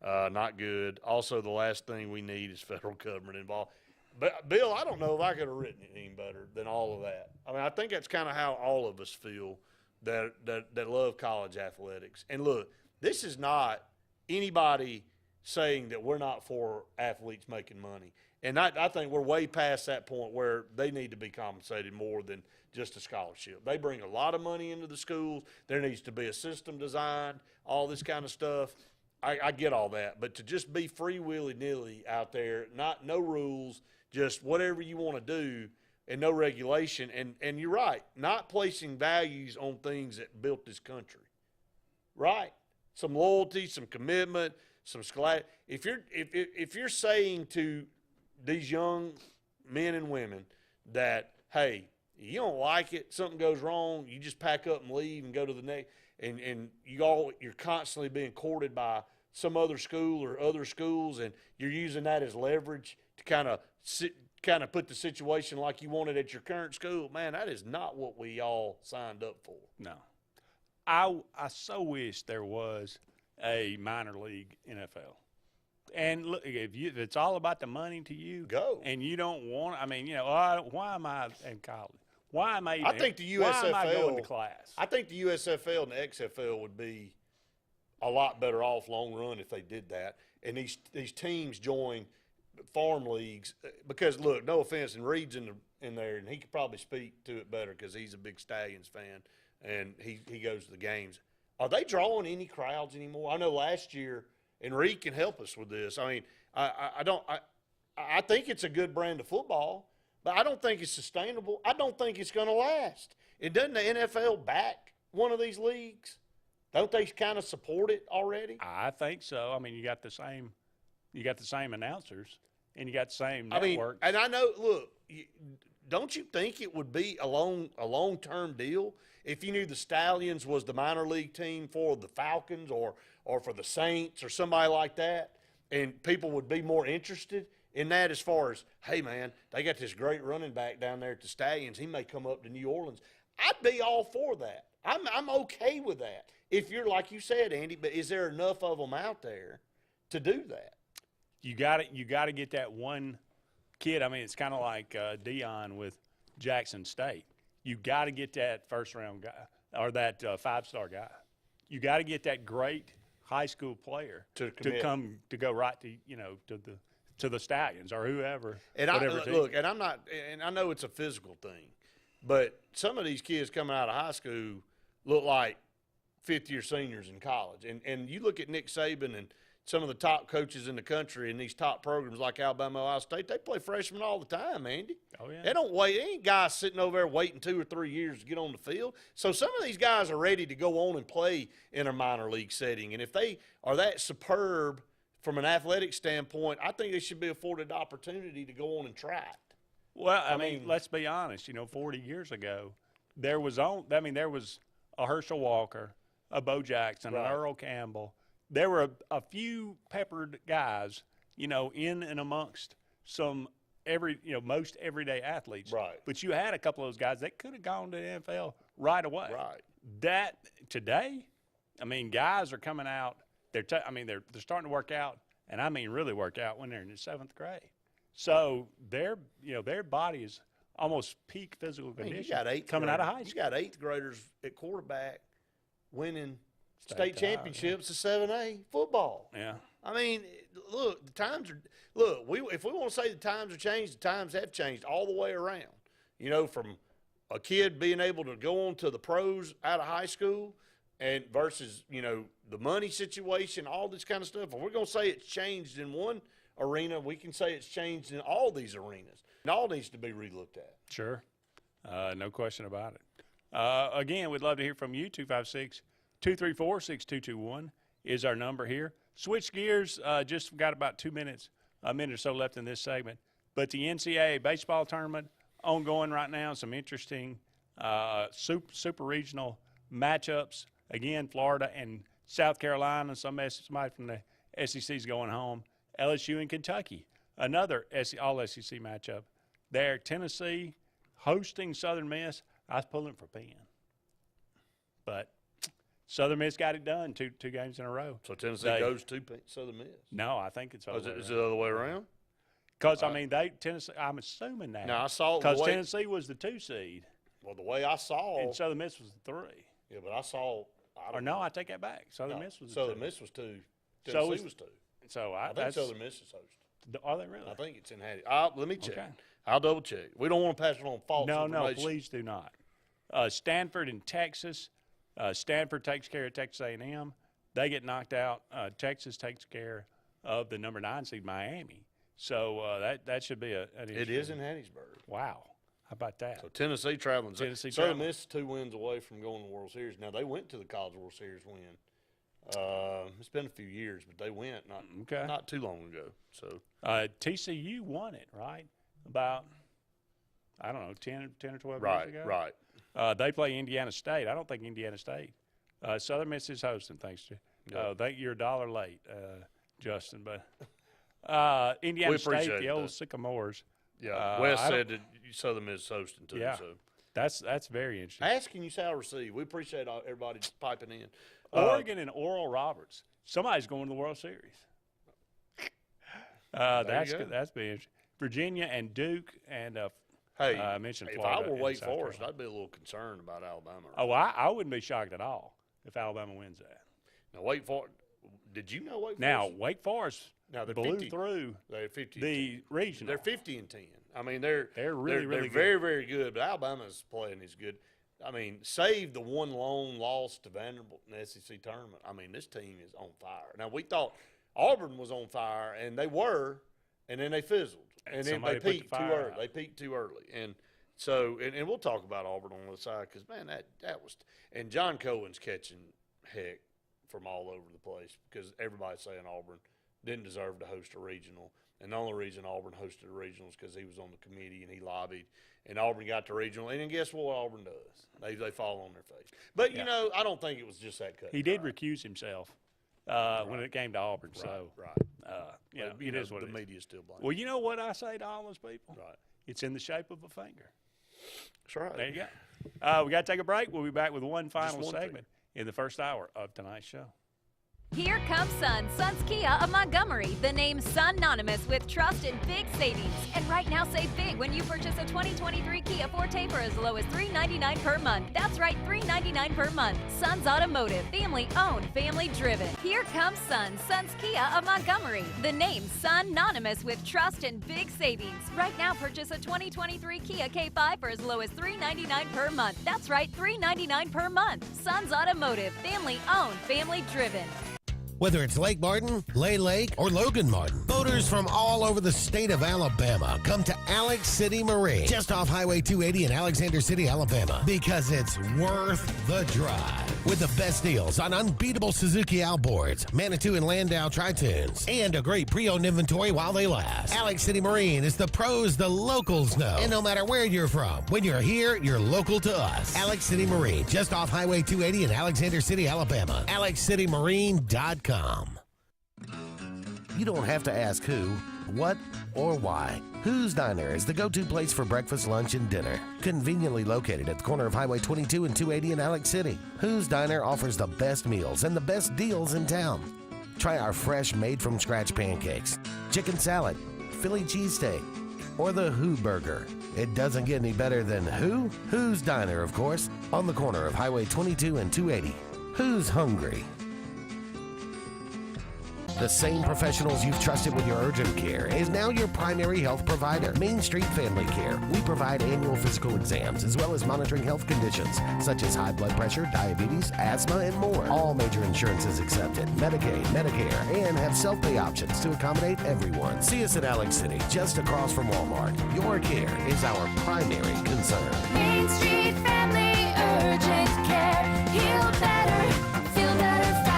Not good. Also, the last thing we need is federal government involved. But, Bill, I don't know if I could have written it any better than all of that. I mean, I think that's kind of how all of us feel that love college athletics. And, look, this is not anybody saying that we're not for athletes making money. And I think we're way past that point where they need to be compensated more than just a scholarship. They bring a lot of money into the schools. There needs to be a system designed, all this kind of stuff. I get all that. But to just be free willy-nilly out there, no rules, just whatever you want to do and no regulation. And you're right, not placing values on things that built this country. Right? Some loyalty, some commitment, some scholastic. If you're saying to these young men and women that, hey, you don't like it, something goes wrong, you just pack up and leave and go to the next, and you're constantly being courted by some other school or other schools, and you're using that as leverage to kind of put the situation like you wanted at your current school, man, that is not what we all signed up for. No. I so wish there was a minor league NFL. And look, if it's all about the money to you, go. And you don't want, I mean, why am I in college? Why am I even, I think the USFL, why am I going to class? I think the USFL and the XFL would be a lot better off long run if they did that. And these teams join farm leagues because, look, no offense, and Reed's in there, and he could probably speak to it better because he's a big Stallions fan, and he goes to the games. Are they drawing any crowds anymore? I know last year, and Reed can help us with this. I mean, I think it's a good brand of football, but I don't think it's sustainable. I don't think it's going to last. Doesn't the NFL back one of these leagues? Don't they kind of support it already? I think so. I mean, you got the same announcers, and you got the same networks. And I know. Look, don't you think it would be a long-term deal if you knew the Stallions was the minor league team for the Falcons or for the Saints or somebody like that, and people would be more interested in that as far as, hey, man, they got this great running back down there at the Stallions. He may come up to New Orleans. I'd be all for that. I'm okay with that. If you're, like you said, Andy, but is there enough of them out there to do that? You got to get that one kid. I mean, it's kind of like Dion with Jackson State. You got to get that first-round guy or that five-star guy. You got to get that great high school player to go right to the Stallions or whoever. And I know it's a physical thing, but some of these kids coming out of high school look like fifth-year seniors in college. And you look at Nick Saban and some of the top coaches in the country in these top programs like Alabama, Ohio State, they play freshmen all the time, Andy. Oh, yeah. They don't wait. There ain't guys sitting over there waiting 2 or 3 years to get on the field. So some of these guys are ready to go on and play in a minor league setting. And if they are that superb from an athletic standpoint, I think they should be afforded the opportunity to go on and try it. Well, I mean, let's be honest. 40 years ago, there was a Herschel Walker, a Bo Jackson, Right. an Earl Campbell. There were a few peppered guys, in and amongst some most everyday athletes. Right. But you had a couple of those guys that could have gone to the NFL right away. Right. That today, guys are coming out. They're starting to work out, and I mean really work out when they're in the 7th grade. So their body is almost peak physical condition. You got coming out of high school. You got 8th graders at quarterback winning state championships of 7A football. Yeah. I mean, look, the times are – look, if we want to say the times have changed, the times have changed all the way around. From a kid being able to go on to the pros out of high school and versus, the money situation, all this kind of stuff. If we're going to say it's changed in one arena, we can say it's changed in all these arenas. It all needs to be relooked at. Sure. No question about it. Again, we'd love to hear from you. 256-234-6221 is our number here. Switch gears. Just got about a minute or so left in this segment. But the NCAA baseball tournament ongoing right now. Some interesting super regional matchups. Again, Florida and South Carolina. Somebody from the SEC is going home. LSU and Kentucky. Another all-SEC matchup there. Tennessee hosting Southern Miss. I was pulling for Penn. But Southern Miss got it done two games in a row. So Tennessee goes to Southern Miss? No, I think it's is it the other way around? Because, Tennessee, I'm assuming that. No, I saw because Tennessee was the 2 seed. Well, the way I saw. And Southern Miss was the 3. Yeah, but I saw. I take that back. Southern Miss was the 2. Southern Miss was 2. Tennessee was 2. So I think Southern Miss is hosted. Are they really? I think it's in Hattie. Let me check. Okay. I'll double check. We don't want to pass it on false information. No, please do not. Stanford and Texas. Stanford takes care of Texas A&M. They get knocked out. Texas takes care of the number 9 seed, Miami. So that should be an issue. It is in Hattiesburg. Wow. How about that? So Tennessee traveling. Tennessee Southern Miss 2 wins away from going to the World Series. Now, they went to the College World Series win. It's been a few years, but they went not too long ago. So TCU won it, right? About, 10 or 12 years ago? Right. They play Indiana State. I don't think Indiana State. Southern Miss is hosting, thanks to you're $1 late, Justin. But Indiana State, the old Sycamores. Yeah, Wes said that Southern Miss is hosting too. Yeah, so. that's very interesting. Asking you shall receive. We appreciate everybody piping in. Oregon and Oral Roberts. Somebody's going to the World Series. That's good. That's been interesting. Virginia and Duke and I mentioned Florida. If I were Wake Forest, I'd be a little concerned about Alabama. Oh, I wouldn't be shocked at all if Alabama wins that. Now, Wake Forest. Did you know Wake Forest? Now, Wake Forest blew 50, through they're 50 the regional. They're 50-10. I mean, they're really good. Very, very good. But Alabama's playing is good. I mean, save the one lone loss to Vanderbilt in the SEC tournament. I mean, this team is on fire. Now, we thought Auburn was on fire, and they were, and then they fizzled. And then they peaked too early. They peaked too early. And so, and we'll talk about Auburn on the side because, man, that was – and John Cohen's catching heck from all over the place because everybody's saying Auburn didn't deserve to host a regional. And the only reason Auburn hosted a regional is because he was on the committee and he lobbied. And Auburn got the regional. And then guess what Auburn does? They fall on their face. But, you know, I don't think it was just that cut. He did recuse himself when it came to Auburn. It is what the it is. media's still blaming. Well, you know what I say to all those people? Right. It's in the shape of a finger. That's right. There you go. We got to take a break. We'll be back with one final one segment in the first hour of tonight's show. Here comes Sun, Sun's Kia of Montgomery. The name synonymous with trust and big savings. And right now, save big when you purchase a 2023 Kia Forte for as low as $399 per month. That's right, $399 per month. Sun's Automotive, family owned, family driven. Here comes Sun, Sun's Kia of Montgomery. The name synonymous with trust and big savings. Right now, purchase a 2023 Kia K5 for as low as $399 per month. That's right, $399 per month. Sun's Automotive, family owned, family driven. Whether it's Lake Martin, Lay Lake, or Logan Martin, boaters from all over the state of Alabama come to Alex City Marine, just off Highway 280 in Alexander City, Alabama, because it's worth the drive. With the best deals on unbeatable Suzuki outboards, Manitou and Landau Tritoons, and a great pre-owned inventory while they last. Alex City Marine is the pros the locals know. And no matter where you're from, when you're here, you're local to us. Alex City Marine, just off Highway 280 in Alexander City, Alabama. AlexCityMarine.com. You don't have to ask who, what, or why. Who's Diner is the go-to place for breakfast, lunch, and dinner. Conveniently located at the corner of Highway 22 and 280 in Alex City. Who's Diner offers the best meals and the best deals in town. Try our fresh, made-from-scratch pancakes, chicken salad, Philly cheesesteak, or the Who Burger. It doesn't get any better than who? Who's Diner, of course, on the corner of Highway 22 and 280. Who's hungry? The same professionals you've trusted with your urgent care is now your primary health provider. Main Street Family Care. We provide annual physical exams as well as monitoring health conditions such as high blood pressure, diabetes, asthma, and more. All major insurances accepted, Medicaid, Medicare, and have self-pay options to accommodate everyone. See us in Alex City, just across from Walmart. Your care is our primary concern. Main Street Family Urgent Care. Heal better, feel better fast.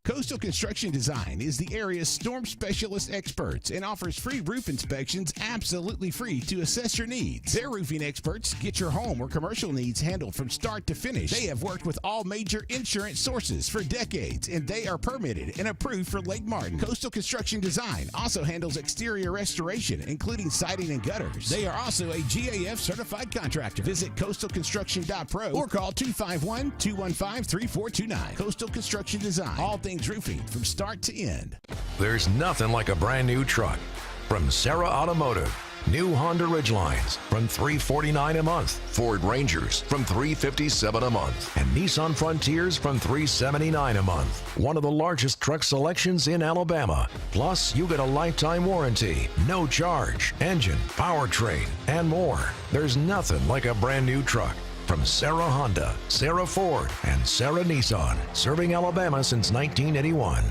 Coastal Construction Design is the area's storm specialist experts and offers free roof inspections absolutely free to assess your needs. Their roofing experts get your home or commercial needs handled from start to finish. They have worked with all major insurance sources for decades, and they are permitted and approved for Lake Martin. Coastal Construction Design also handles exterior restoration, including siding and gutters. They are also a GAF certified contractor. Visit coastalconstruction.pro or call 251-215-3429. Coastal Construction Design. All things roofing from start to end. There's nothing like a brand new truck. From Sarah Automotive, new Honda Ridgelines from $349 a month, Ford Rangers from $357 a month, and Nissan Frontiers from $379 a month. One of the largest truck selections in Alabama. Plus, you get a lifetime warranty, no charge, engine, powertrain, and more. There's nothing like a brand new truck. From Sarah Honda, Sarah Ford, and Sarah Nissan, serving Alabama since 1981.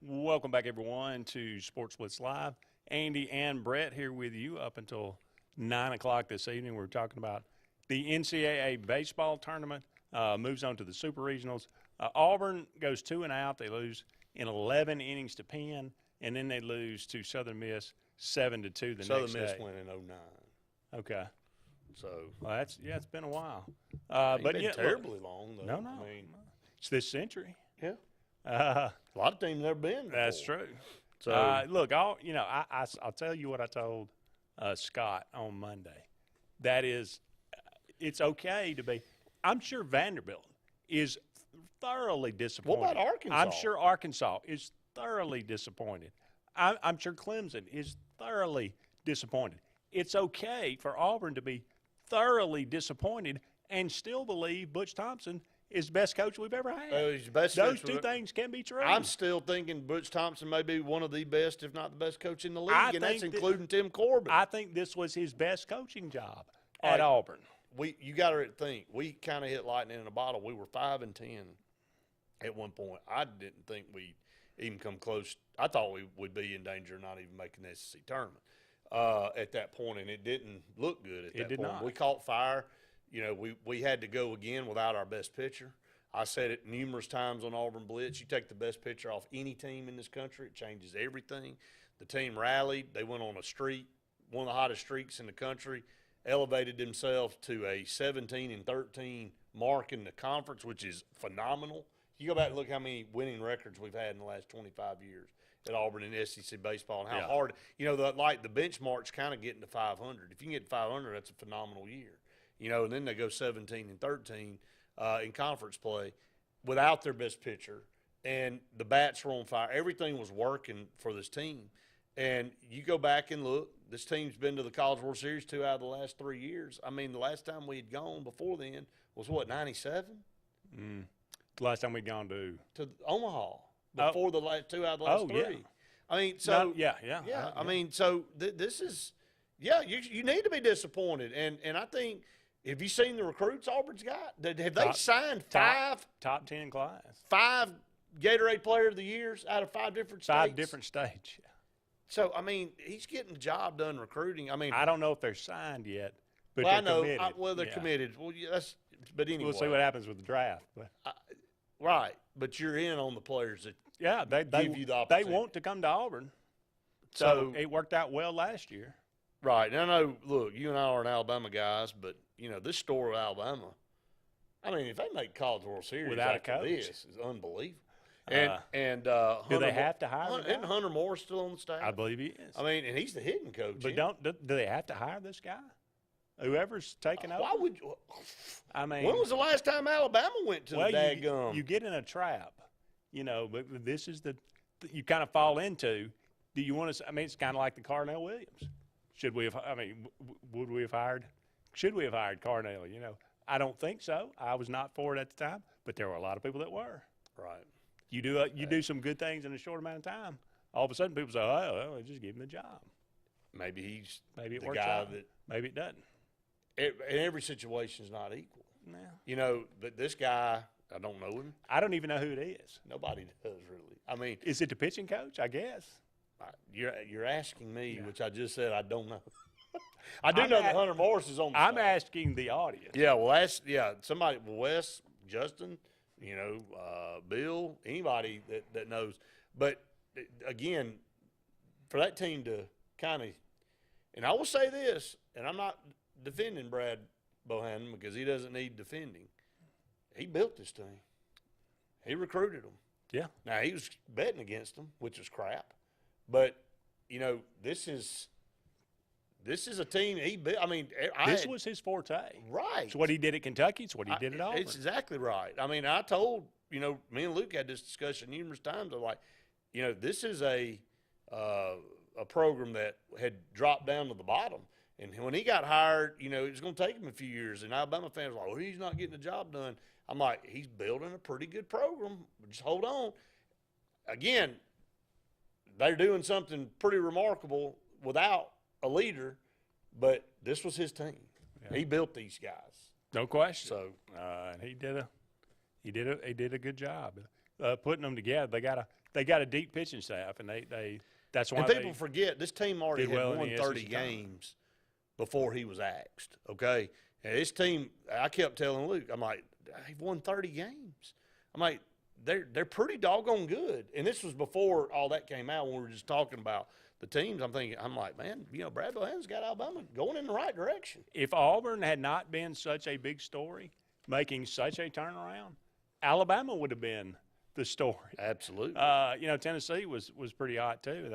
Welcome back, everyone, to Sports Blitz Live. Andy and Brett here with you up until 9 o'clock this evening. We're talking about the NCAA baseball tournament, moves on to the Super Regionals. Auburn goes 2 and out. They lose in 11 innings to Penn, and then they lose to Southern Miss 7-2 the next day. Southern Miss went in 09. Okay. So well, it's been a while. But But been yeah, terribly long, though. No. I mean, it's this century. Yeah. A lot of teams never been before. That's true. So look, I'll tell you what I told Scott on Monday. That is, it's okay to be. I'm sure Vanderbilt is thoroughly disappointed. What about Arkansas? I'm sure Arkansas is thoroughly disappointed. I'm sure Clemson is thoroughly disappointed. It's okay for Auburn to be thoroughly disappointed and still believe Butch Thompson is the best coach we've ever had. he's the best Those coach two things can be true. I'm still thinking Butch Thompson may be one of the best, if not the best coach in the league, I and that's think including Tim Corbin. I think this was his best coaching job at Auburn. You got to think, we kind of hit lightning in a bottle. We were 5-10 at one point. I didn't think we'd even come close. I thought we would be in danger of not even making the SEC tournament at that point, and it didn't look good at that point. It did not. We caught fire. You know, we had to go again without our best pitcher. I said it numerous times on Auburn Blitz. You take the best pitcher off any team in this country, it changes everything. The team rallied. They went on a streak, one of the hottest streaks in the country, elevated themselves to a 17-13 mark in the conference, which is phenomenal. You go back and look how many winning records we've had in the last 25 years at Auburn in SEC baseball and how hard, the benchmark's kind of getting to 500. If you can get to 500, that's a phenomenal year. And then they go 17-13 in conference play without their best pitcher, and the bats were on fire. Everything was working for this team. And you go back and look, this team's been to the College World Series 2 out of the last 3 years. I mean, the last time we had gone before then was what, 97? The last time we'd gone to Omaha before the last 2 out of the last 3. Yeah. I mean, so yeah. I mean, so this is you need to be disappointed, and I think. Have you seen the recruits Auburn's got? Have they signed top 10 class? 5 Gatorade Player of the Years out of 5 different states? 5 different states. So, I mean, he's getting the job done recruiting. I mean, I don't know if they're signed yet, but well, they're committed. They're committed. Well, but anyway. We'll see what happens with the draft. But. Right, but you're in on the players that they give you the opportunity. They want to come to Auburn. So it worked out well last year. Right. And I know, look, you and I are Alabama guys, but, this story of Alabama, I mean, if they make College World Series without after a coach, this is unbelievable. Do they have to hire? Isn't Hunter Moore still on the staff? I believe he is. I mean, and he's the hitting coach. But do they have to hire this guy? Whoever's taking over. Why would you? I mean, when was the last time Alabama went to the daggum? You get in a trap, but this is you kind of fall into. Do you want to? I mean, it's kind of like the Carnell Williams. Should we have? I mean, would we have hired? Should we have hired Carnell? I don't think so. I was not for it at the time, but there were a lot of people that were. Right. You do some good things in a short amount of time. All of a sudden, people say, "Oh, well, just give him the job." Maybe it works guy out. That maybe it doesn't. Every situation is not equal. No. But this guy, I don't know him. I don't even know who it is. Nobody does really. I mean, is it the pitching coach? I guess. You're asking me, which I just said I don't know. I do know that Hunter Morris is on the I'm staff. asking the audience. Yeah, well, somebody, Wes, Justin, Bill, anybody that knows. But, again, for that team to kind of – and I will say this, and I'm not defending Brad Bohannon because he doesn't need defending. He built this team. He recruited them. Yeah. Now, he was betting against them, which is crap. But, this is a team he built. I mean, this was his forte. Right. It's what he did at Kentucky. It's what he did at Auburn. It's exactly right. I mean, I told, me and Luke had this discussion numerous times. I'm like, this is a program that had dropped down to the bottom. And when he got hired, it was going to take him a few years. And Alabama fans were like, well, he's not getting the job done. I'm like, he's building a pretty good program. Just hold on. Again, they're doing something pretty remarkable without a leader, but this was his team. Yeah. He built these guys. No question. So and he did a good job putting them together. They got a deep pitching staff, and that's why. And people forget this team already had won 30 SEC games before he was axed. Okay, and this team, I kept telling Luke, I'm like, they've won 30 games. I'm like, they're pretty doggone good. And this was before all that came out when we were just talking about the teams. I'm like, man, Brad Bohannon's got Alabama going in the right direction. If Auburn had not been such a big story, making such a turnaround, Alabama would have been the story. Absolutely. Tennessee was pretty hot too.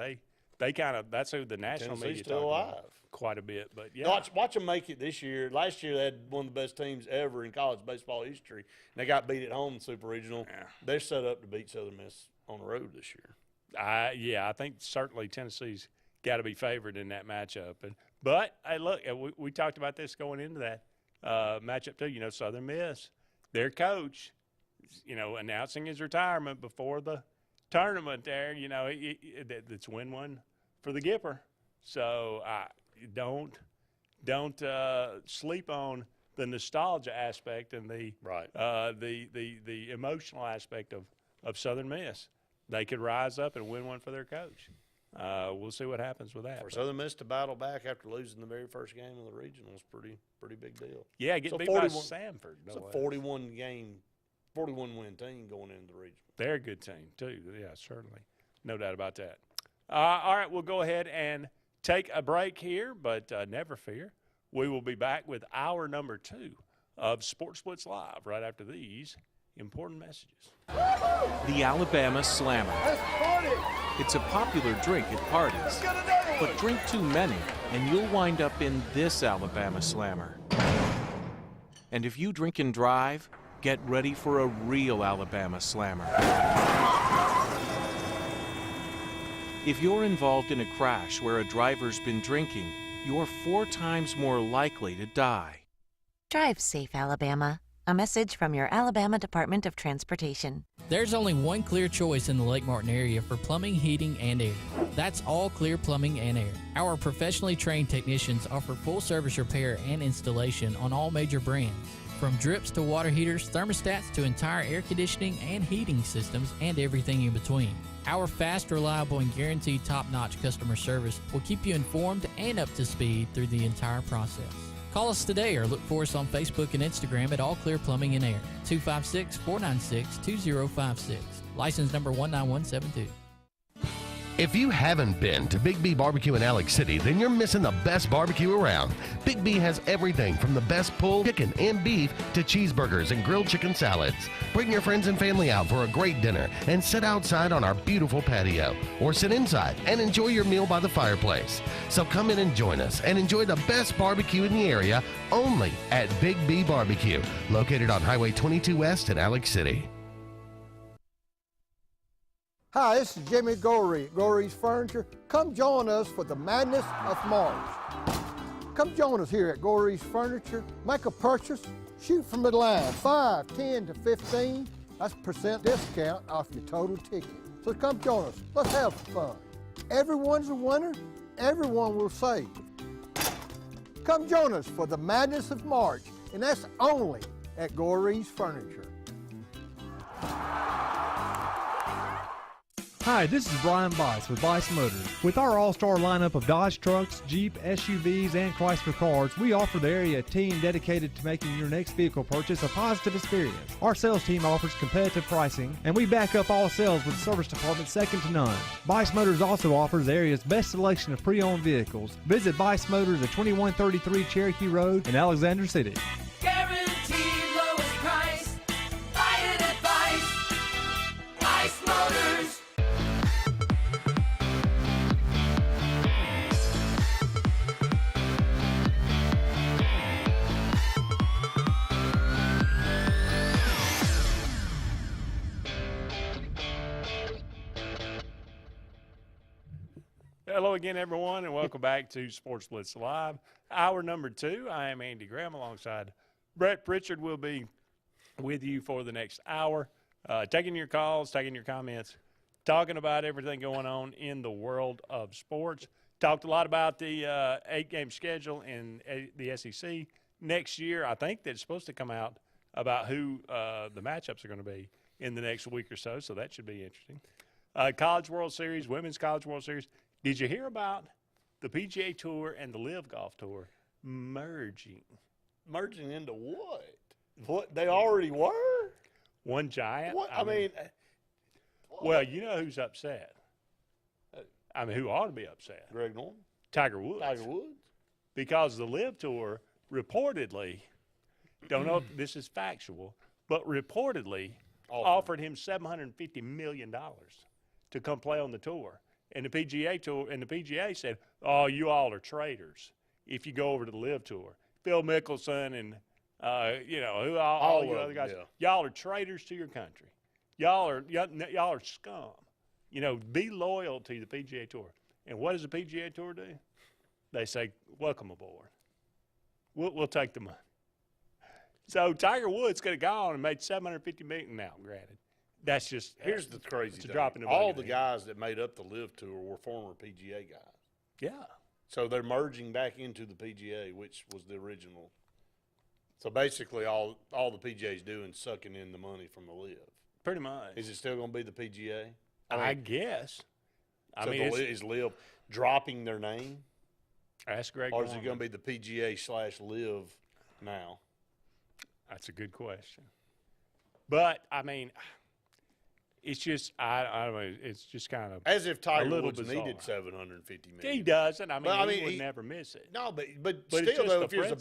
They kind of, that's who the national media still alive quite a bit. But yeah, watch them make it this year. Last year they had one of the best teams ever in college baseball history, and they got beat at home in Super Regional. Yeah. They're set up to beat Southern Miss on the road this year. I think certainly Tennessee's got to be favored in that matchup. But hey, look, we talked about this going into that matchup too. Southern Miss, their coach, announcing his retirement before the tournament. There, it's win one for the Gipper. So don't sleep on the nostalgia aspect and the emotional aspect of Southern Miss. They could rise up and win one for their coach. We'll see what happens with that. For Southern Miss to battle back after losing the very first game of the regional is pretty big deal. Yeah, getting beat by Samford. It's a 41-win team going into the regional. They're a good team too. Yeah, certainly, no doubt about that. All right, we'll go ahead and take a break here, but never fear, we will be back with hour number 2 of Sports Blitz Live right after these important messages. The Alabama Slammer. It's a popular drink at parties, but drink too many and you'll wind up in this Alabama Slammer. And if you drink and drive, get ready for a real Alabama Slammer. If you're involved in a crash where a driver's been drinking, you're 4 times more likely to die. Drive safe, Alabama. A message from your Alabama Department of Transportation. There's only one clear choice in the Lake Martin area for plumbing, heating, and air. That's All Clear Plumbing and Air. Our professionally trained technicians offer full-service repair and installation on all major brands. From drips to water heaters, thermostats to entire air conditioning and heating systems, and everything in between. Our fast, reliable, and guaranteed top-notch customer service will keep you informed and up to speed through the entire process. Call us today or look for us on Facebook and Instagram at All Clear Plumbing and Air, 256-496-2056. License number 19172. If you haven't been to Big B Barbecue in Alex City, then you're missing the best barbecue around. Big B has everything from the best pulled chicken and beef to cheeseburgers and grilled chicken salads. Bring your friends and family out for a great dinner and sit outside on our beautiful patio, or sit inside and enjoy your meal by the fireplace. So come in and join us and enjoy the best barbecue in the area only at Big B Barbecue, located on Highway 22 West in Alex City. Hi, this is Jimmy Gorey at Gorey's Furniture. Come join us for the madness of March. Come join us here at Gorey's Furniture. Make a purchase, shoot from the line, 5, 10 to 15. That's % discount off your total ticket. So come join us. Let's have some fun. Everyone's a winner. Everyone will save. Come join us for the madness of March, and that's only at Gorey's Furniture. Hi, this is Brian Bice with Bice Motors. With our all-star lineup of Dodge trucks, Jeep, SUVs, and Chrysler cars, we offer the area team dedicated to making your next vehicle purchase a positive experience. Our sales team offers competitive pricing, and we back up all sales with a service department second to none. Bice Motors also offers the area's best selection of pre-owned vehicles. Visit Bice Motors at 2133 Cherokee Road in Alexander City. Guaranteed lowest price. Buy it at Bice. Bice Motors. Hello again, everyone, and welcome back to Sports Blitz Live. Hour number 2. I am Andy Graham alongside Brett Pritchard. Will be with you for the next hour, taking your calls, taking your comments, talking about everything going on in the world of sports. Talked a lot about the 8-game schedule in the SEC next year. I think that's supposed to come out about who the matchups are going to be in the next week or so, so that should be interesting. College World Series, Women's College World Series. Did you hear about the PGA Tour and the LIV Golf Tour merging? Merging into what? What they already were? One giant? What? I mean well, you know who's upset. I mean, who ought to be upset? Greg Norman? Tiger Woods. Tiger Woods? Because the LIV Tour reportedly, don't know if this is factual, but reportedly offered him $750 million to come play on the tour. And the PGA Tour and the PGA said, "Oh, you all are traitors if you go over to the LIV Tour." Phil Mickelson and all you other guys, y'all are traitors to your country. Y'all are scum. You know, be loyal to the PGA Tour. And what does the PGA Tour do? They say, "Welcome aboard. We'll take the money." So Tiger Woods could have gone and made $750 million. Now, granted. That's just here's the crazy thing. Drop in the all the guys that made up the LIV Tour were former PGA guys. Yeah. So they're merging back into the PGA, which was the original. So basically, all the PGA's doing is sucking in the money from the LIV. Pretty much. Is it still going to be the PGA? I guess. Is LIV dropping their name? Ask Greg. Or is it going to be the PGA/LIV now? That's a good question. But I mean. It's just I don't know. It's just kind of as if Tiger Woods bizarre. Needed $750 million. He doesn't. I mean, he would never miss it. No, but still, though, if you're a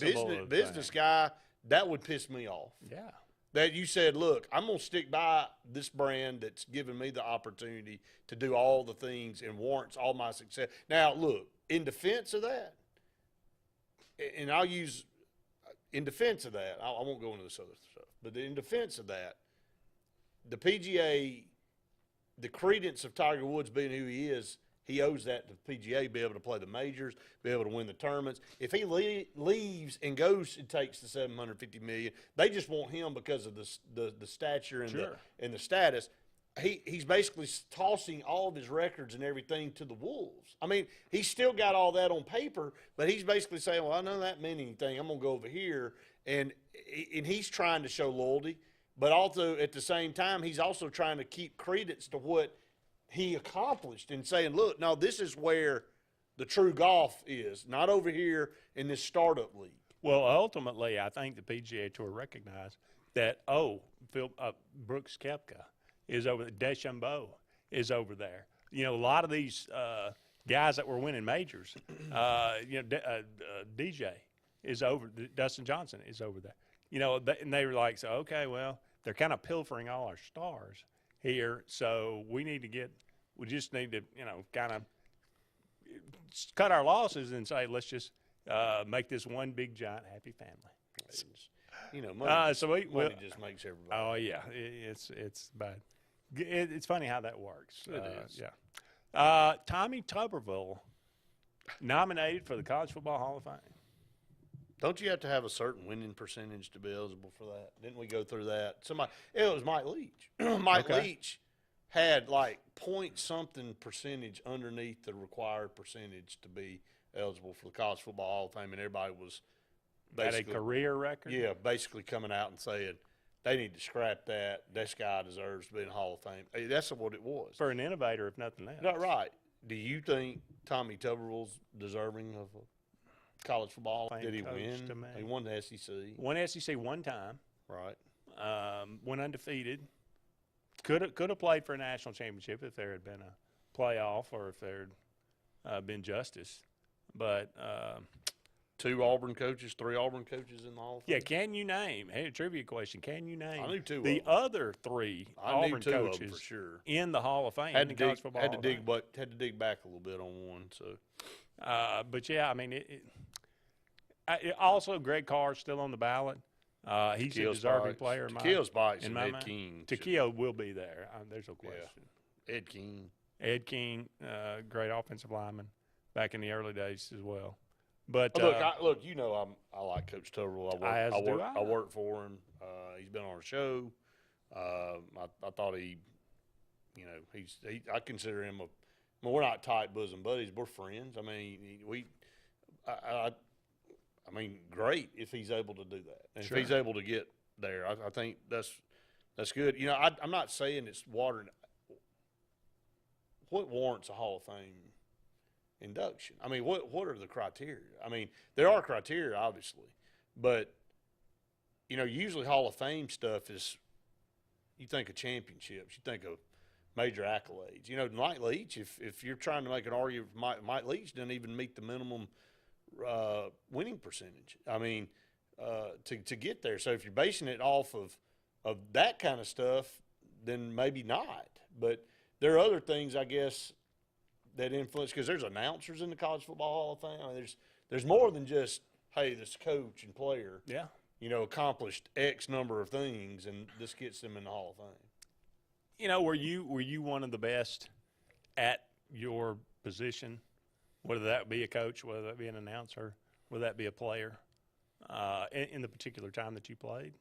business guy, that would piss me off. Yeah. That you said, look, I'm going to stick by this brand that's given me the opportunity to do all the things and warrants all my success. Now, look, in defense of that, and I won't go into this other stuff, but in defense of that, the PGA, the credence of Tiger Woods being who he is he owes that to the PGA, be able to play the majors, be able to win the tournaments. If he leaves and goes and takes the $750 million, they just want him because of the stature and the status. He's basically tossing all of his records and everything to the wolves. I mean, he's still got all that on paper, but he's basically saying, well, I know that meant anything. I'm going to go over here. And he's trying to show loyalty, but also at the same time, he's also trying to keep credence to what he accomplished and saying, look, no, this is where the true golf is, not over here in this startup league. Well, ultimately, I think the PGA Tour recognized that, Brooks Koepka is over there. DeChambeau is over there. You know, a lot of these guys that were winning majors, DJ is over. Dustin Johnson is over there. You know, and they were like, so, okay, well, they're kind of pilfering all our stars here, so we just need to, kind of cut our losses and say, let's just make this one big, giant, happy family. Money, money just makes everybody. Oh, yeah, it's bad. It's funny how that works. It is. Yeah. Tommy Tuberville nominated for the College Football Hall of Fame. Don't you have to have a certain winning percentage to be eligible for that? Didn't we go through that? It was Mike Leach. Mike Leach had like point-something percentage underneath the required percentage to be eligible for the College Football Hall of Fame, and everybody was basically – Had a career record? Yeah, basically coming out and saying – they need to scrap that. This guy deserves to be in the Hall of Fame. Hey, that's what it was. For an innovator, if nothing else. Not right. Do you think Tommy Tuberville's deserving of a college football? Did he win? He won the SEC. Won SEC one time. Right. Went undefeated. Could have played for a national championship if there had been a playoff or if there had been justice. But 2 Auburn coaches, 3 Auburn coaches in the Hall of Fame? Yeah, can you name? Hey, a trivia question. Can you name I knew 2 the other 3 Auburn coaches for sure in the Hall of Fame? Had to dig back a little bit on one. So, but yeah, I mean, also Greg Carr's still on the ballot. He's a deserving player. Takeo Spikes and Ed King. Takeo will be there. There's no question. Yeah. Ed King, great offensive lineman back in the early days as well. But look, I like Coach Tuberville. I work for him. He's been on our show. I thought I consider him we're not tight bosom buddies. We're friends. I mean, great if he's able to do that. And if he's able to get there, I think that's good. I'm not saying it's watering. What warrants a Hall of Fame induction? I mean, what are the criteria? I mean, there are criteria, obviously, but usually Hall of Fame stuff is, you think of championships, you think of major accolades. Mike Leach, if you're trying to make an argument, Mike Leach didn't even meet the minimum winning percentage. I mean, to get there. So if you're basing it off of that kind of stuff, then maybe not. But there are other things, I guess, that influence, because there's announcers in the College Football Hall of Fame. I mean, there's more than just, hey, this coach and player, accomplished X number of things, and this gets them in the Hall of Fame. Were you one of the best at your position, whether that be a coach, whether that be an announcer, whether that be a player, in the particular time that you played?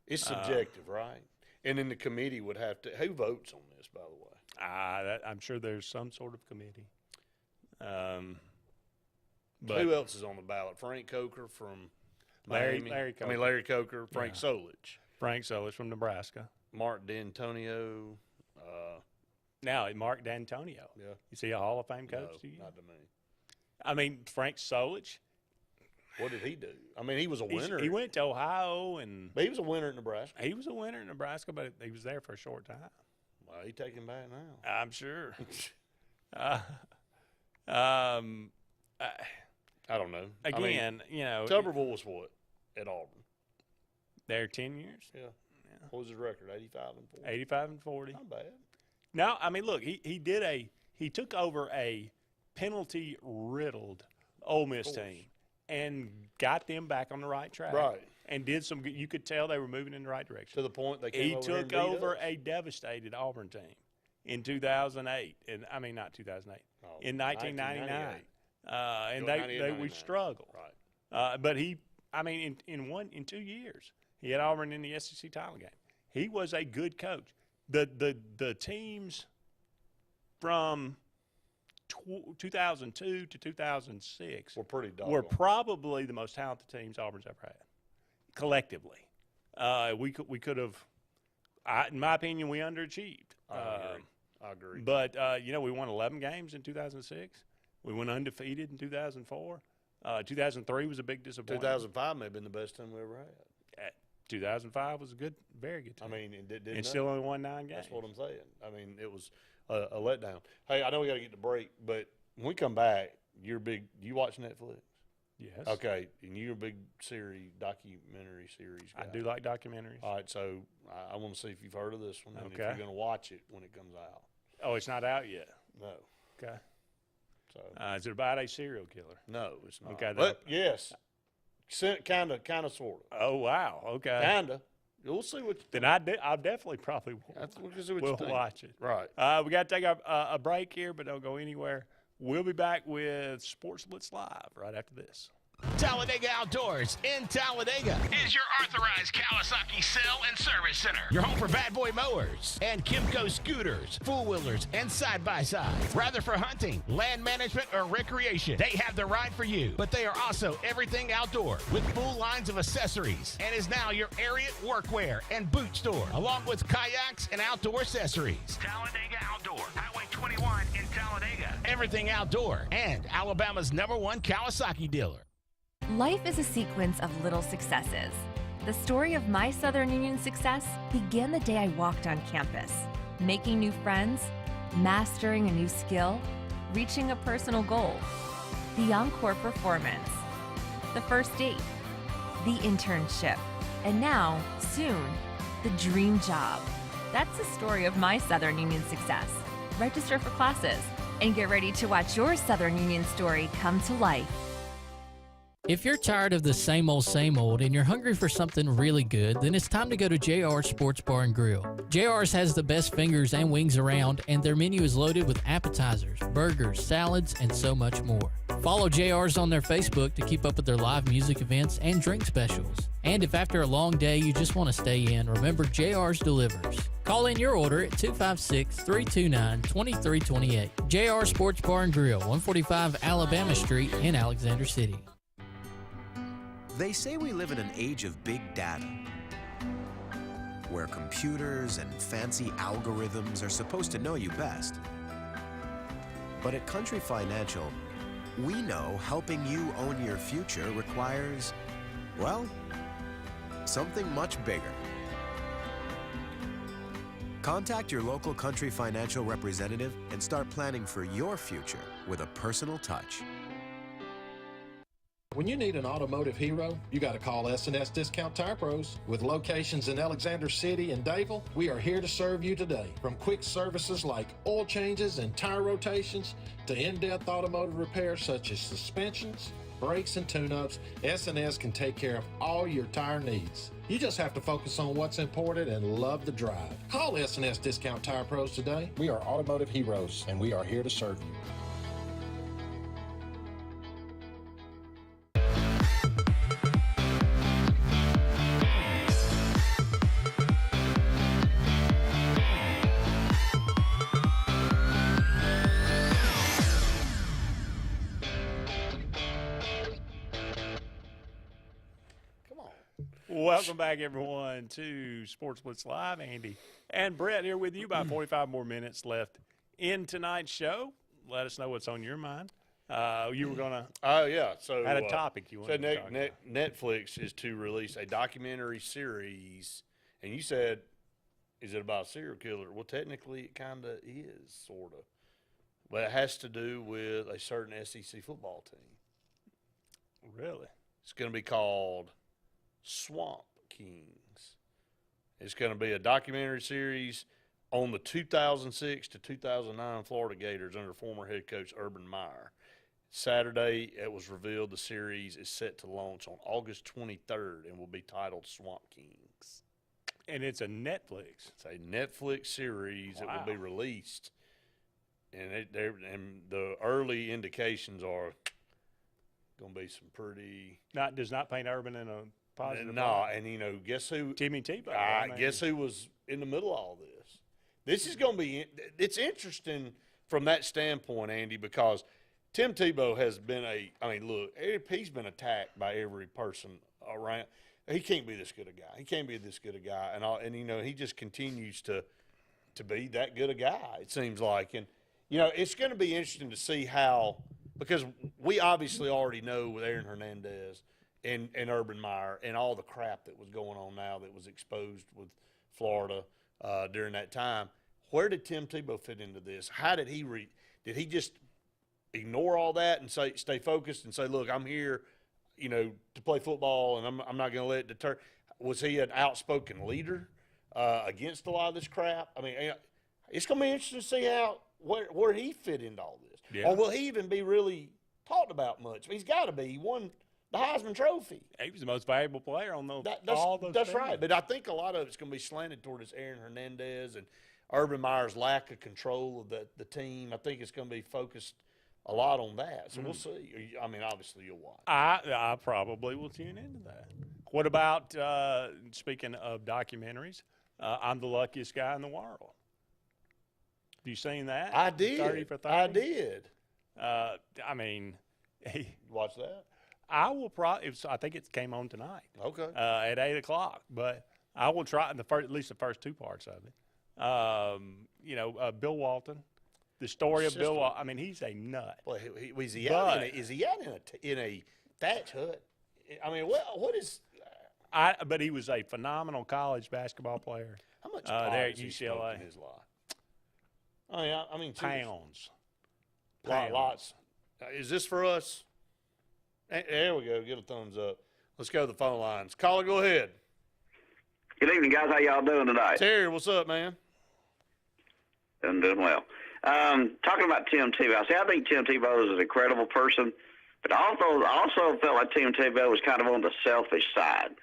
It's subjective, right? And then the committee would have to – who votes on this, by the way? I'm sure there's some sort of committee. But who else is on the ballot? Frank Coker from Miami. Larry Coker. Larry Coker, Frank Solich. Frank Solich from Nebraska. Mark D'Antonio. Now, Mark D'Antonio. Yeah. Is he a Hall of Fame coach to you? Not to me. I mean, Frank Solich. What did he do? I mean, he was a winner. He went to Ohio But he was a winner at Nebraska. He was a winner in Nebraska, but he was there for a short time. Well, he taking back now. I'm sure. I don't know. Again, Tuberville was what at Auburn? There 10 years. Yeah. What was his record? 85-40. 85-40. Not bad. No, I mean, look, he took over a penalty-riddled Ole Miss team and got them back on the right track. Right. And did some good. You could tell they were moving in the right direction. To the point they came He over took over a devastated Auburn team in 2008. And I mean, not 2008. in 1999. And we struggled. Right. But in 2 years, he had Auburn in the SEC title game. He was a good coach. The teams from 2002 to 2006 were probably the most talented teams Auburn's ever had, collectively. We could have, in my opinion, we underachieved. I agree. But we won 11 games in 2006. We went undefeated in 2004. 2003 was a big disappointment. 2005 may have been the best team we ever had. 2005 was a very good team. I mean, and still only won 9 games. That's what I'm saying. I mean, it was a letdown. Hey, I know we got to get to break, but when we come back, you watch Netflix? Yes. Okay, and you're a big documentary series guy. I do like documentaries. All right, so I want to see if you've heard of this one and if Okay. you're going to watch it when it comes out. Oh, it's not out yet? No. Okay. So is it about a serial killer? No, it's not. Okay. But yes, kind of, sort of. Oh, wow. Okay. Kind of. We'll see what you Then I'll definitely probably we'll watch it. Right. We got to take a break here, but don't go anywhere. We'll be back with Sports Blitz Live right after this. Talladega Outdoors in Talladega is your authorized Kawasaki sale and service center. Your home for Bad Boy mowers and Kimco scooters, four-wheelers, and side-by-sides. Rather for hunting, land management, or recreation, they have the ride for you. But they are also everything outdoor with full lines of accessories and is now your Ariat workwear and boot store, along with kayaks and outdoor accessories. Talladega Outdoor, Highway 21 in Talladega. Everything outdoor and Alabama's #1 Kawasaki dealer. Life is a sequence of little successes. The story of my Southern Union success began the day I walked on campus, making new friends, mastering a new skill, reaching a personal goal, the encore performance, the first date, the internship, and now, soon, the dream job. That's the story of my Southern Union success. Register for classes and get ready to watch your Southern Union story come to life. If you're tired of the same old and you're hungry for something really good, then it's time to go to JR's Sports Bar and Grill. JR's has the best fingers and wings around, and their menu is loaded with appetizers, burgers, salads, and so much more. Follow JR's on their Facebook to keep up with their live music events and drink specials. And if after a long day you just want to stay in, remember JR's delivers. Call in your order at 256-329-2328. JR Sports Bar and Grill, 145 Alabama Street in Alexander City. They say we live in an age of big data, where computers and fancy algorithms are supposed to know you best. But at Country Financial, we know helping you own your future requires, well, something much bigger. Contact your local Country Financial representative and start planning for your future with a personal touch. When you need an automotive hero, you got to call S&S Discount Tire Pros. With locations in Alexander City and Dayville, we are here to serve you today. From quick services like oil changes and tire rotations to in-depth automotive repairs such as suspensions, brakes, and tune-ups, S&S can take care of all your tire needs. You just have to focus on what's important and love the drive. Call S&S Discount Tire Pros today. We are automotive heroes, and we are here to serve you. Welcome back, everyone, to Sports Blitz Live. Andy and Brett here with you. About 45 more minutes left in tonight's show. Let us know what's on your mind. You were going to had a topic you wanted to talk about. Netflix is to release a documentary series, and you said, is it about a serial killer? Well, technically it kind of is, sort of. But it has to do with a certain SEC football team. Really? It's going to be called Swamp Kings. It's going to be a documentary series on the 2006 to 2009 Florida Gators under former head coach Urban Meyer. Saturday, it was revealed the series is set to launch on August 23rd and will be titled Swamp Kings. And it's a Netflix. It's a Netflix series that will be released and the early indications are going to be some pretty. Does not paint Urban in a positive. No, light. and guess who? Timmy Tebow. Guess who was in the middle of all this? This is going to be. It's interesting from that standpoint, Andy, because Tim Tebow has been look, he's been attacked by every person around. He can't be this good a guy. He can't be this good a guy, and he just continues to be that good a guy. It seems like, and it's going to be interesting to see how, because we obviously already know with Aaron Hernandez and Urban Meyer and all the crap that was going on now that was exposed with Florida during that time. Where did Tim Tebow fit into this? How did he did he just ignore all that and stay focused and say, look, I'm here, to play football, and I'm not going to let it deter? Was he an outspoken leader against a lot of this crap? I mean, it's going to be interesting to see where he fit into all this. Yeah. Or will he even be really talked about much? He's got to be. He won the Heisman Trophy. He was the most valuable player on all those That's right. But I think a lot of it's going to be slanted toward this Aaron Hernandez and Urban Meyer's lack of control of the team. I think it's going to be focused a lot on that. So we'll see. I mean, obviously you'll watch. I probably will tune into that. What about, speaking of documentaries, I'm the luckiest guy in the world. Have you seen that? I did. 30 for 30? I did. I mean, watch that. I will probably. I think it came on tonight. Okay. At 8:00, but I will try at least the first two parts of it. Bill Walton, the story of Bill Walton. I mean, he's a nut. Well, is he out in a thatch hut? I mean, what is? But he was a phenomenal college basketball player. How much there at UCLA UCLA in his life? I mean, pounds. Lots. Is this for us? There we go. Get a thumbs up. Let's go to the phone lines. Caller, go ahead. Good evening, guys. How y'all doing tonight? Terry, what's up, man? I'm doing well. Talking about Tim Tebow. I think Tim Tebow is an incredible person, but I also felt like Tim Tebow was kind of on the selfish side,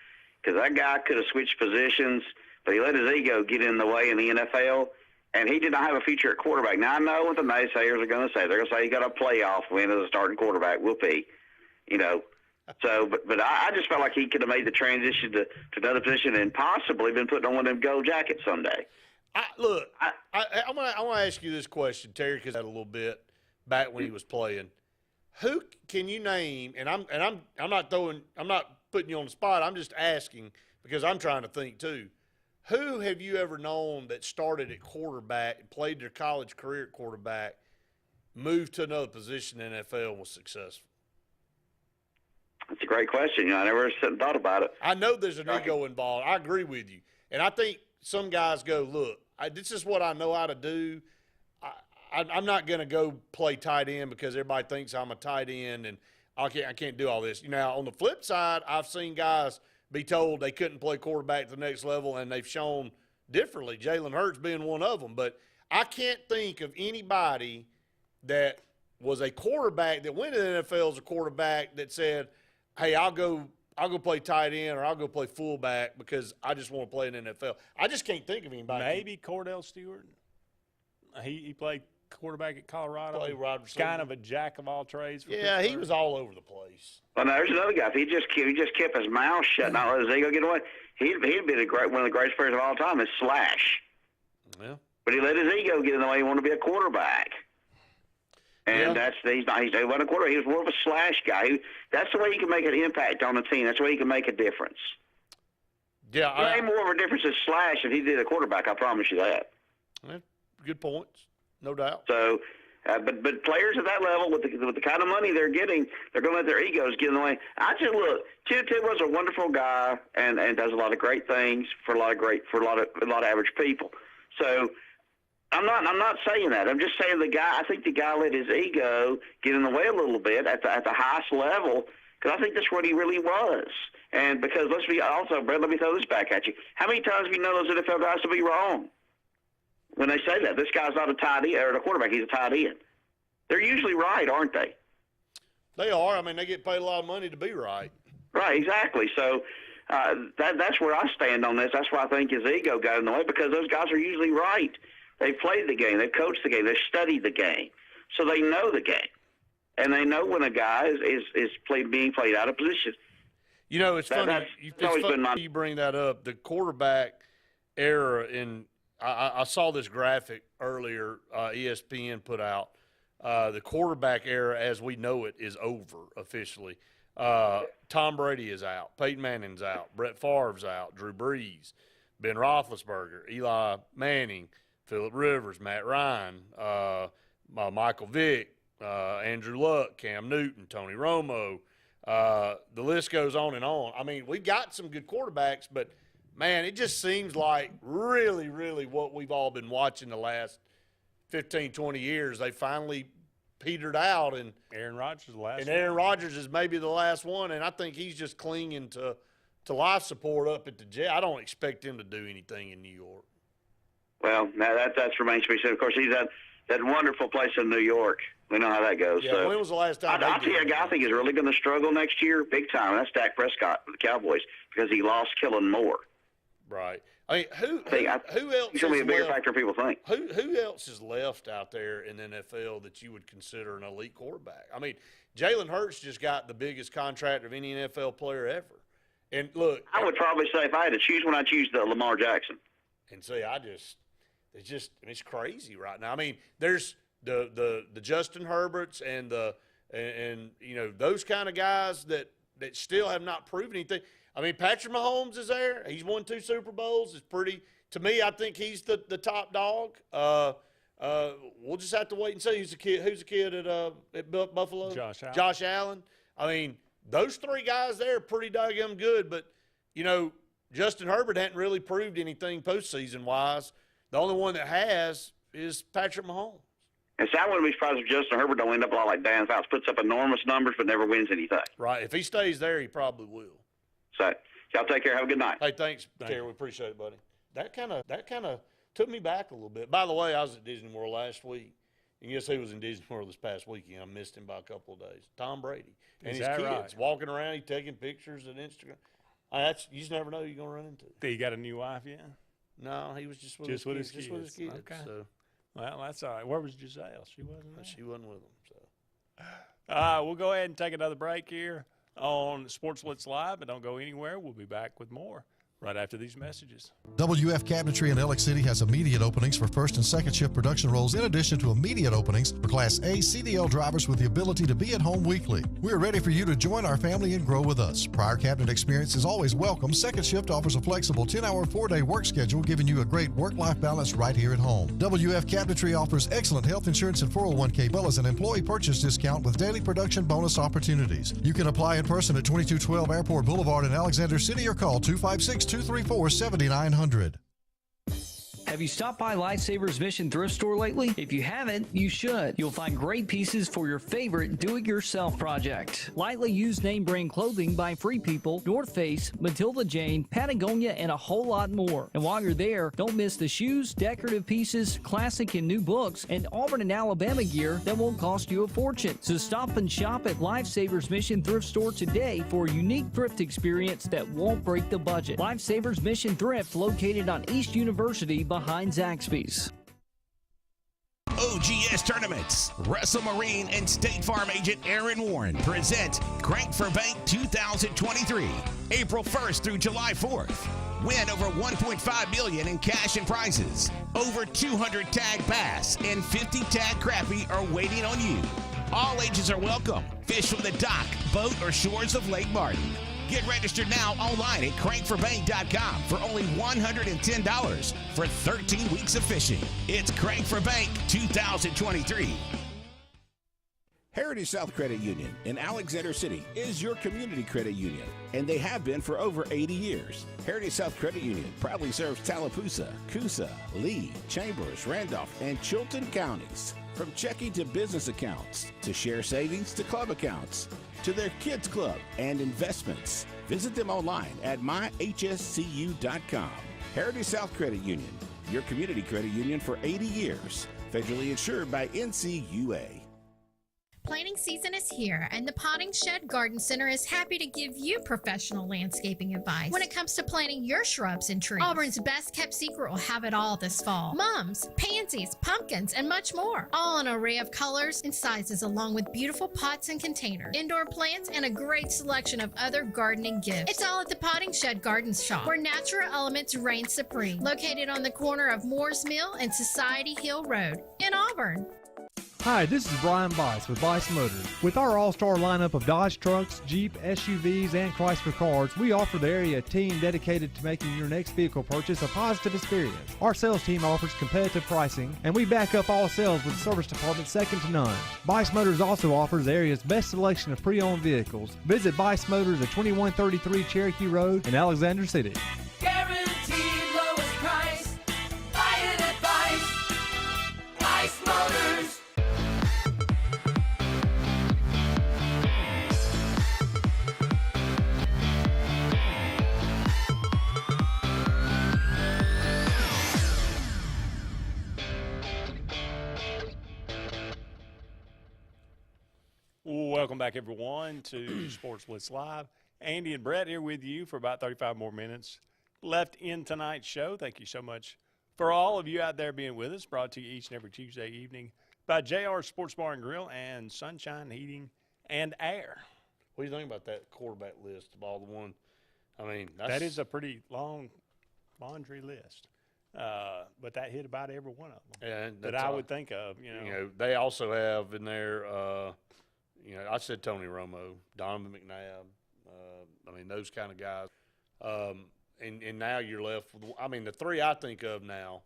because that guy could have switched positions, but he let his ego get in the way in the NFL, and he did not have a future at quarterback. Now, I know what the naysayers are going to say. They're going to say he got a playoff win as a starting quarterback. Whoopee. So, but I just felt like he could have made the transition to another position and possibly been putting on one of them gold jackets someday. I want to ask you this question, Terry, because I had a little bit back when he was playing. Who can you name? And I'm not putting you on the spot. I'm just asking because I'm trying to think too. Who have you ever known that started at quarterback, played their college career at quarterback, moved to another position in the NFL, and was successful? That's a great question. I never sat and thought about it. I know there's an ego involved. I agree with you. And I think some guys go, look, this is what I know how to do. I'm not going to go play tight end because everybody thinks I'm a tight end and I can't do all this. Now, on the flip side, I've seen guys be told they couldn't play quarterback to the next level, and they've shown differently, Jalen Hurts being one of them. But I can't think of anybody that was a quarterback that went to the NFL as a quarterback that said, hey, I'll go play tight end or I'll go play fullback because I just want to play in the NFL. I just can't think of anybody. Maybe Cordell Stewart. He played quarterback at Colorado. Played wide receiver. Kind of a jack of all trades. Yeah, he was all over the place. Well, now, there's another guy. If he just kept his mouth shut and not let his ego get away, he'd be one of the greatest players of all time. Is Slash. Yeah. But he let his ego get in the way. He wanted to be a quarterback. And he wasn't a quarterback. He was more of a slash guy. That's the way you can make an impact on a team. That's the way you can make a difference. Yeah, he made more of a difference as Slash than he did a quarterback. I promise you that. Good points, no doubt. So, but players at that level with the kind of money they're getting, they're going to let their egos get in the way. I just look. Tim Tebow's a wonderful guy and does a lot of great things for a lot of average people. So. I'm not saying that. I'm just saying I think the guy let his ego get in the way a little bit at the highest level, because I think that's what he really was. And because Brett, let me throw this back at you. How many times have you known those NFL guys to be wrong when they say that? This guy's not a tight end or a quarterback, he's a tight end. They're usually right, aren't they? They are. I mean, they get paid a lot of money to be right. Right, exactly. So that's where I stand on this. That's why I think his ego got in the way, because those guys are usually right. They've played the game. They've coached the game. They've studied the game. So they know the game. And they know when a guy is being played out of position. You know, it's funny. It's always been my... You bring that up. The quarterback era I saw this graphic earlier ESPN put out. The quarterback era as we know it is over officially. Tom Brady is out. Peyton Manning's out. Brett Favre's out. Drew Brees, Ben Roethlisberger, Eli Manning, Phillip Rivers, Matt Ryan, Michael Vick, Andrew Luck, Cam Newton, Tony Romo. The list goes on and on. I mean, we got some good quarterbacks, but, man, it just seems like really, really what we've all been watching the last 15, 20 years. They finally petered out. And Aaron Rodgers is the last one. Aaron Rodgers is maybe the last one, and I think he's just clinging to life support up at the jet. I don't expect him to do anything in New York. Well, that remains to be seen. Of course, he's at that wonderful place in New York. We know how that goes. Yeah, so, when was the last time? I'll tell you a guy I think is really going to struggle next year, big time. That's Dak Prescott with the Cowboys because he lost Kellen Moore. Right. I mean, who else? He's going to be a bigger factor than people think. Who else is left out there in the NFL that you would consider an elite quarterback? I mean, Jalen Hurts just got the biggest contract of any NFL player ever. And look, I would probably say if I had to choose one, I'd choose the Lamar Jackson. And see, it's crazy right now. I mean, there's the Justin Herberts and you know those kind of guys that still have not proven anything. I mean, Patrick Mahomes is there. He's won 2 Super Bowls. It's pretty to me. I think he's the top dog. We'll just have to wait and see who's the kid at Buffalo. Josh Allen. I mean, those 3 guys there are pretty doggone good. But you know, Justin Herbert hadn't really proved anything postseason wise. The only one that has is Patrick Mahomes. And so I wouldn't be surprised if Justin Herbert don't end up a lot like Dan Fouts, puts up enormous numbers but never wins anything. Right. If he stays there, he probably will. So y'all take care. Have a good night. Hey, thanks, Terry. We appreciate it, buddy. That kind of took me back a little bit. By the way, I was at Disney World last week. And guess who was in Disney World this past weekend? I missed him by a couple of days. Tom Brady. And his kids walking around. He's taking pictures on Instagram. You just never know who you're going to run into. Did he got a new wife yet? No, he was just with his kids. Okay. So. Well, that's all right. Where was Giselle? She wasn't there? She wasn't with him. So. We'll go ahead and take another break here on Sports Blitz Live, but don't go anywhere. We'll be back with more right after these messages. WF Cabinetry in Alex City has immediate openings for first and second shift production roles in addition to immediate openings for Class A CDL drivers with the ability to be at home weekly. We are ready for you to join our family and grow with us. Prior cabinet experience is always welcome. Second shift offers a flexible 10-hour, 4-day work schedule, giving you a great work-life balance right here at home. WF Cabinetry offers excellent health insurance and 401k, as well as an employee purchase discount with daily production bonus opportunities. You can apply in person at 2212 Airport Boulevard in Alexander City or call 256-234-7900. Have you stopped by Lifesavers Mission Thrift Store lately? If you haven't, you should. You'll find great pieces for your favorite do-it-yourself project. Lightly used name brand clothing by Free People, North Face, Matilda Jane, Patagonia, and a whole lot more. And while you're there, don't miss the shoes, decorative pieces, classic and new books, and Auburn and Alabama gear that won't cost you a fortune. So stop and shop at Lifesavers Mission Thrift Store today for a unique thrift experience that won't break the budget. Lifesavers Mission Thrift, located on East University behind Zaxby's. OGS Tournaments. Russell Marine and State Farm agent Aaron Warren present Crank for Bank 2023, April 1st through July 4th. Win over $1.5 million in cash and prizes. Over 200 tag bass and 50 tag crappie are waiting on you. All ages are welcome. Fish from the dock, boat, or shores of Lake Martin. Get registered now online at crankforbank.com for only $110 for 13 weeks of fishing. It's Crank for Bank 2023. Heritage South Credit Union in Alexander City is your community credit union, and they have been for over 80 years. Heritage South Credit Union proudly serves Tallapoosa, Coosa, Lee, Chambers, Randolph, and Chilton counties. From checking to business accounts, to share savings to club accounts, to their kids club and investments. Visit them online at myhscu.com. Heritage South Credit Union, your community credit union for 80 years. Federally insured by NCUA. Planting season is here, and the Potting Shed Garden Center is happy to give you professional landscaping advice when it comes to planting your shrubs and trees. Auburn's best kept secret will have it all this fall. Mums, pansies, pumpkins, and much more. All an array of colors and sizes, along with beautiful pots and containers, indoor plants, and a great selection of other gardening gifts. It's all at the Potting Shed Garden Shop, where natural elements reign supreme. Located on the corner of Moore's Mill and Society Hill Road in Auburn. Hi, this is Brian Bice with Bice Motors. With our all-star lineup of Dodge trucks, Jeep, SUVs, and Chrysler cars, we offer the area team dedicated to making your next vehicle purchase a positive experience. Our sales team offers competitive pricing, and we back up all sales with a service department second to none. Bice Motors also offers the area's best selection of pre-owned vehicles. Visit Bice Motors at 2133 Cherokee Road in Alexander City. Guaranteed lowest price. Buy it at Bice Motors. Welcome back, everyone, to Sports Blitz Live. Andy and Brett here with you for about 35 more minutes left in tonight's show. Thank you so much for all of you out there being with us. Brought to you each and every Tuesday evening by JR Sports Bar and Grill and Sunshine Heating and Air. What do you think about that quarterback list of all the ones? I mean, that is a pretty long laundry list. But that hit about every one of them that I would think of. You know, they also have in there, I said Tony Romo, Donovan McNabb. I mean, those kind of guys. And now you're left with, the three I think of now.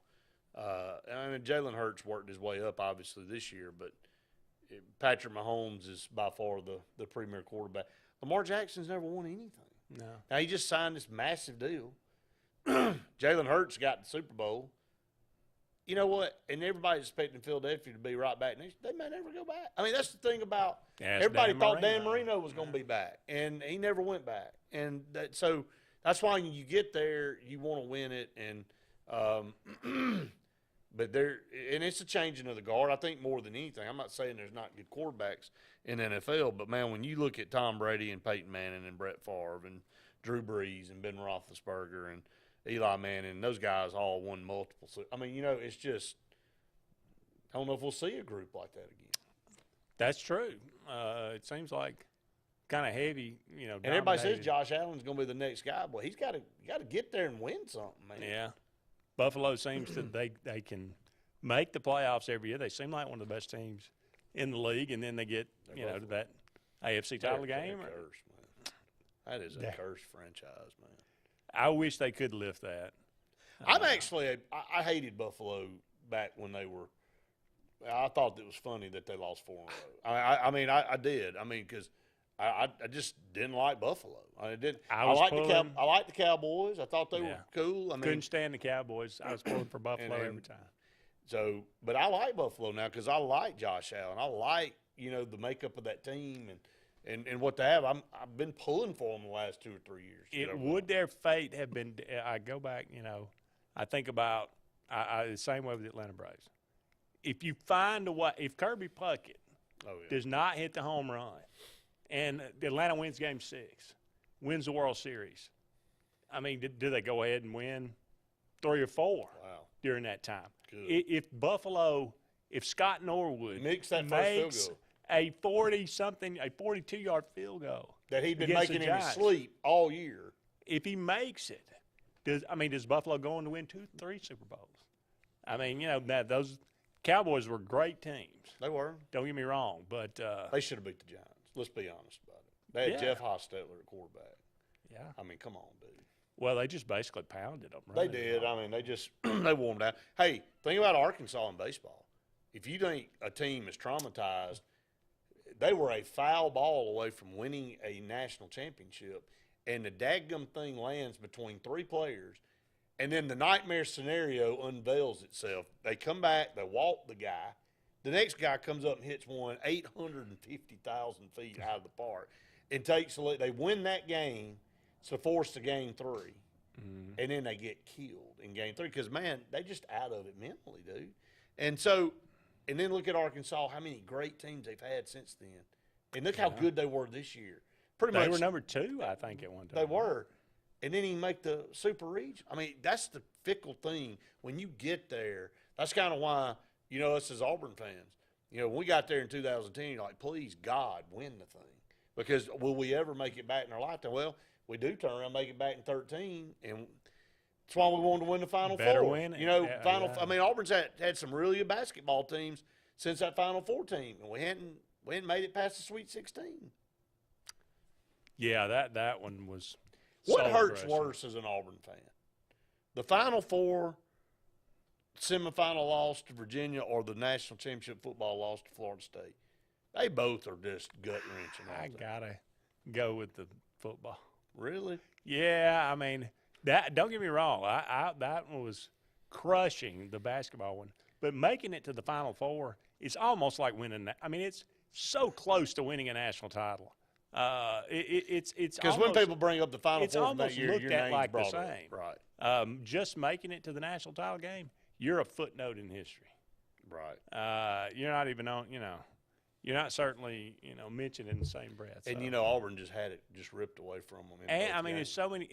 Jalen Hurts worked his way up, obviously, this year, but Patrick Mahomes is by far the premier quarterback. Lamar Jackson's never won anything. No. Now, he just signed this massive deal. Jalen Hurts got the Super Bowl. You know what? And everybody's expecting Philadelphia to be right back. They may never go back. I mean, that's the thing about everybody thought Dan Marino was going to be back, and he never went back. And so that's why when you get there, you want to win it. And but it's a changing of the guard. I think more than anything. I'm not saying there's not good quarterbacks in the NFL, but man, when you look at Tom Brady and Peyton Manning and Brett Favre and Drew Brees and Ben Roethlisberger and Eli Manning, those guys all won multiple. I mean, it's just – I don't know if we'll see a group like that again. That's true. It seems like kind of heavy, And everybody says Josh Allen's going to be the next guy. Well, he's got to get there and win something, man. Yeah. Buffalo seems that they can make the playoffs every year. They seem like one of the best teams in the league, and then they get, to that AFC title game. Curse, man. That is a cursed franchise, man. I wish they could lift that. I hated Buffalo back when they were – I thought it was funny that they lost 4 in a row. I did. Because I just didn't like Buffalo. I liked the Cowboys. I thought they were cool. Couldn't stand the Cowboys. I was pulling for Buffalo every time. So, but I like Buffalo now because I like Josh Allen. I like, the makeup of that team and what they have. I've been pulling for them the last 2 or 3 years. Would their fate have been – I go back, I think about the same way with the Atlanta Braves. If you find a way – if Kirby Puckett does not hit the home run and Atlanta wins Game 6, wins the World Series, do they go ahead and win 3 or 4 during that time? Good. If Scott Norwood makes that first field goal. A 42-yard field goal that he'd been making in his sleep all year. If he makes it, does Buffalo go on to win 2-3 Super Bowls? Those Cowboys were great teams. They were. Don't get me wrong, but they should have beat the Giants. Let's be honest about it. They had Jeff Hostetler at quarterback. Yeah. Come on, dude. Well, they just basically pounded them. They did. They just they wore them down. Hey, think about Arkansas in baseball. If you think a team is traumatized, they were a foul ball away from winning a national championship, and the daggum thing lands between 3 players, and then the nightmare scenario unveils itself. They come back, they walk the guy. The next guy comes up and hits one 850,000 feet out of the park and takes – they win that game to force to Game 3, and then they get killed in Game 3 because, man, they just out of it mentally, dude. And so And then look at Arkansas, how many great teams they've had since then. And look how good they were this year. They were number 2, I think, at one time. They were. And then he make the Super Region. I mean, that's the fickle thing. When you get there, that's kind of why, us as Auburn fans, when we got there in 2010, you're like, please, God, win the thing. Because will we ever make it back in our lifetime? Well, we do turn around and make it back in 13, and that's why we wanted to win the Final Four. Win it. I mean, Auburn's had some really good basketball teams since that Final Four team, and we hadn't made it past the Sweet 16. Yeah, that one was. What hurts worse as an Auburn fan? The Final Four semifinal loss to Virginia or the national championship football loss to Florida State? They both are just gut-wrenching. I got to go with the football. Really? Yeah, I mean, don't get me wrong. That one was crushing, the basketball one. But making it to the Final Four, it's almost like winning. I mean, it's so close to winning a national title. It's because when people bring up the Final Four from that year, looked your at name's like the brought same. up. Right. Just making it to the national title game, you're a footnote in history. Right. You're not even on. You're not certainly mentioned in the same breath. And so. Auburn just had it ripped away from them. And I mean, there's so many.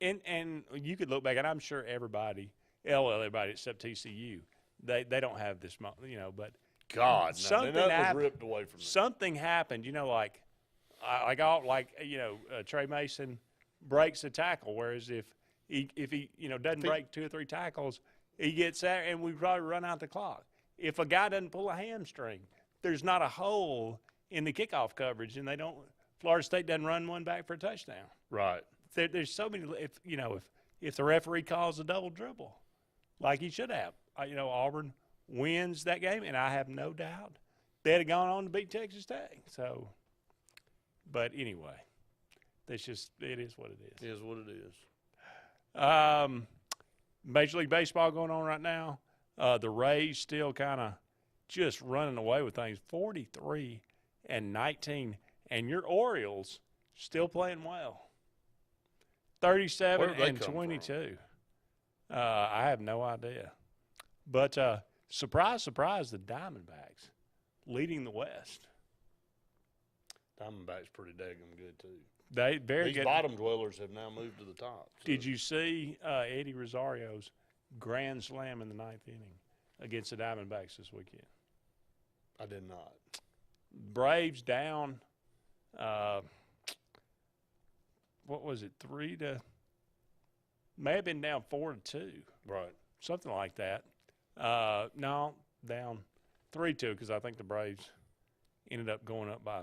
And you could look back, and I'm sure everybody except TCU, they don't have this, but God, something was ripped away from them. Something happened, Trey Mason breaks a tackle, whereas if he doesn't break 2 or 3 tackles, he gets there, and we probably run out the clock. If a guy doesn't pull a hamstring, there's not a hole in the kickoff coverage, and Florida State doesn't run one back for a touchdown. Right. There's so many. If the referee calls a double dribble, like he should have, Auburn wins that game, and I have no doubt they'd have gone on to beat Texas Tech. So, but anyway, it is what it is. It is what it is. Major League Baseball going on right now. The Rays still kind of just running away with things, 43-19, and your Orioles still playing well, 37-22. I have no idea, but surprise, surprise, the Diamondbacks leading the West. Diamondbacks pretty daggum good too. They very These good. bottom dwellers have now moved to the top. So. Did you see Eddie Rosario's grand slam in the 9th inning against the Diamondbacks this weekend? I did not. Braves down. What was it? 3-? May have been down 4-2. Right. Something like that. No, down 3-2 because I think the Braves ended up going up by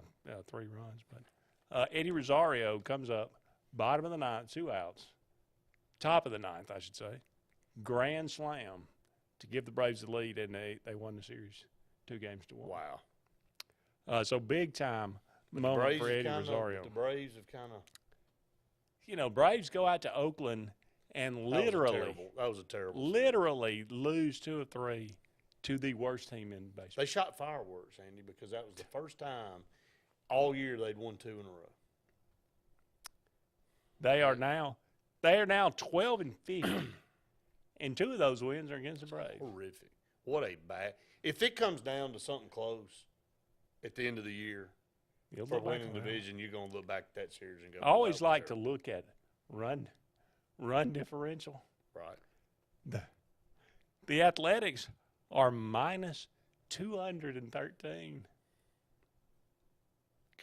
3 runs. But Eddie Rosario comes up, bottom of the 9th, 2 outs, top of the 9th, I should say, grand slam to give the Braves the lead, and they won the series 2-1. Wow. So big time moment for Eddie Rosario. The Braves have kind of. Braves go out to Oakland and literally lose 2 or 3 to the worst team in baseball. They shot fireworks, Andy, because that was the first time all year they'd won 2 in a row. They are now 12-50, and 2 of those wins are against the Braves. Horrific. What a bad. If it comes down to something close at the end of the year for winning the division, you're going to look back at that series and go. I always like to look at run differential. Right. The Athletics are minus 213.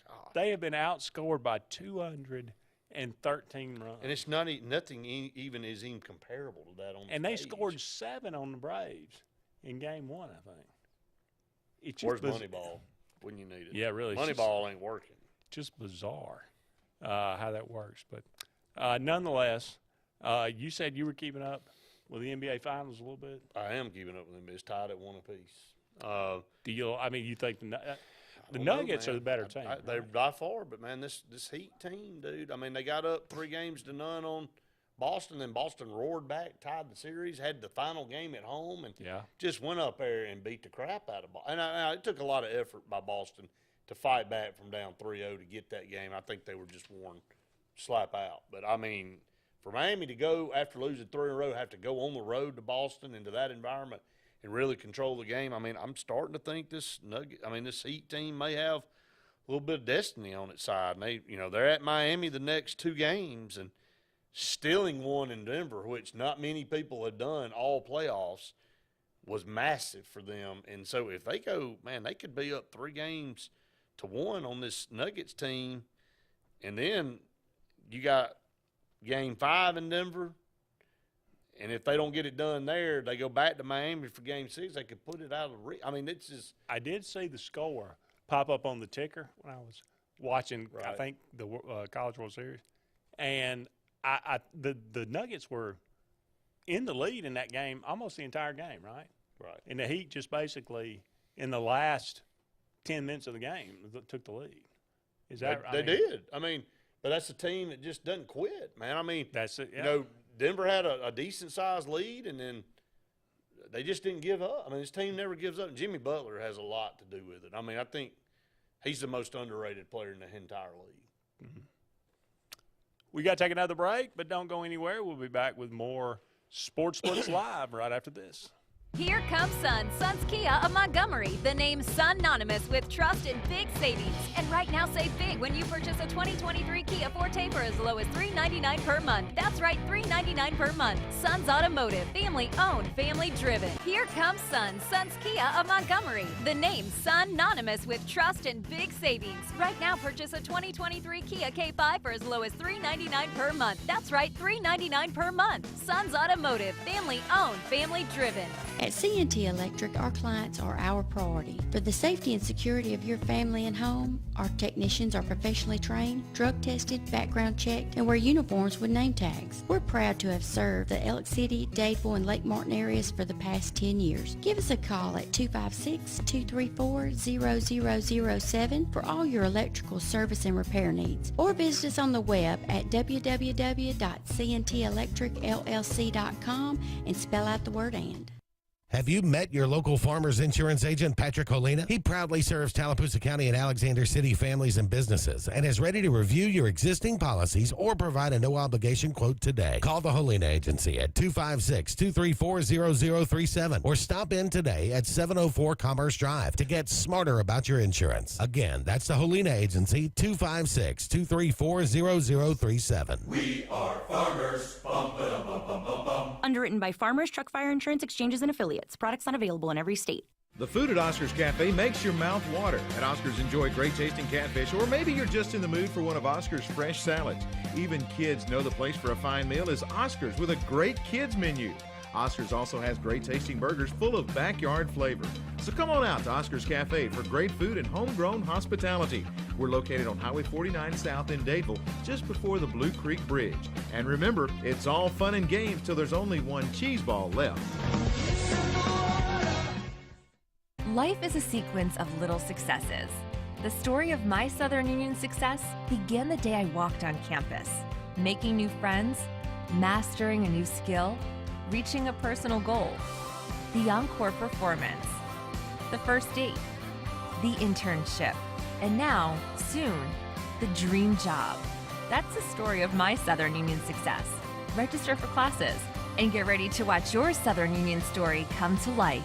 God. They have been outscored by 213 runs. And it's nothing even is even comparable to that on the And they stage. scored 7 on the Braves in game 1, I think. It's Where's Moneyball when you need it? Yeah, really. Moneyball ain't working. Just bizarre how that works. But nonetheless, you said you were keeping up with the NBA Finals a little bit. I am keeping up with them. It's tied at 1 apiece. You think the Nuggets are the better team? They're by far, but man, this Heat team, dude. I mean, they got up 3-0 on Boston, then Boston roared back, tied the series, had the final game at home, and just went up there and beat the crap out of Boston. And it took a lot of effort by Boston to fight back from down 3-0 to get that game. I think they were just worn slap out. But, I mean, for Miami to go after losing 3 in a row, have to go on the road to Boston into that environment, and really control the game. I mean, I'm starting to think this Heat team may have a little bit of destiny on its side. And they're at Miami the next 2 games and stealing one in Denver, which not many people had done all playoffs, was massive for them. And so if they go, man, they could be up 3-1 on this Nuggets team. And then you got game 5 in Denver. And if they don't get it done there, they go back to Miami for game 6. They could put it out of it's just. I did see the score pop up on the ticker when I was watching, I think, the College World Series. And the Nuggets were in the lead in that game almost the entire game, right? Right. And the Heat just basically, in the last 10 minutes of the game, took the lead. Is that right? They did. I mean, but that's a team that just doesn't quit, man. I mean, that's it. Yeah. Denver had a decent-sized lead, and then they just didn't give up. I mean, this team never gives up. And Jimmy Butler has a lot to do with it. I mean, I think he's the most underrated player in the entire league. Mm-hmm. We got to take another break, but don't go anywhere. We'll be back with more Sports Blitz Live right after this. Here comes Sun, Sun's Kia of Montgomery, the name synonymous with trust and big savings. And right now, save big when you purchase a 2023 Kia Forte for as low as $399 per month. That's right, $399 per month. Sun's Automotive, family-owned, family-driven. Here comes Sun, Sun's Kia of Montgomery, the name synonymous with trust and big savings. Right now, purchase a 2023 Kia K5 for as low as $399 per month. That's right, $399 per month. Sun's Automotive, family-owned, family-driven. At C&T Electric, our clients are our priority. For the safety and security of your family and home, our technicians are professionally trained, drug tested, background checked, and wear uniforms with name tags. We're proud to have served the Elk City, Dadeville, and Lake Martin areas for the past 10 years. Give us a call at 256-234-0007 for all your electrical service and repair needs. Or visit us on the web at www.cntelectricllc.com and spell out the word "and." Have you met your local Farmers Insurance agent, Patrick Holina? He proudly serves Tallapoosa County and Alexander City families and businesses and is ready to review your existing policies or provide a no-obligation quote today. Call the Holina Agency at 256-234-0037 or stop in today at 704 Commerce Drive to get smarter about your insurance. Again, that's the Holina Agency, 256-234-0037. We are farmers. Bum, ba, bum, bum, bum, bum. Underwritten by Farmers Truck Fire Insurance Exchanges and Affiliates. Products not available in every state. The food at Oscar's Cafe makes your mouth water. At Oscar's, enjoy great tasting catfish, or maybe you're just in the mood for one of Oscar's fresh salads. Even kids know the place for a fine meal is Oscar's with a great kids menu. Oscar's also has great tasting burgers full of backyard flavor. So come on out to Oscar's Cafe for great food and homegrown hospitality. We're located on Highway 49 South in Dadeville, just before the Blue Creek Bridge. And remember, it's all fun and games till there's only one cheese ball left. Life is a sequence of little successes. The story of my Southern Union success began the day I walked on campus, making new friends, mastering a new skill, reaching a personal goal, the encore performance, the first date, the internship, and now, soon, the dream job. That's the story of my Southern Union success. Register for classes and get ready to watch your Southern Union story come to life.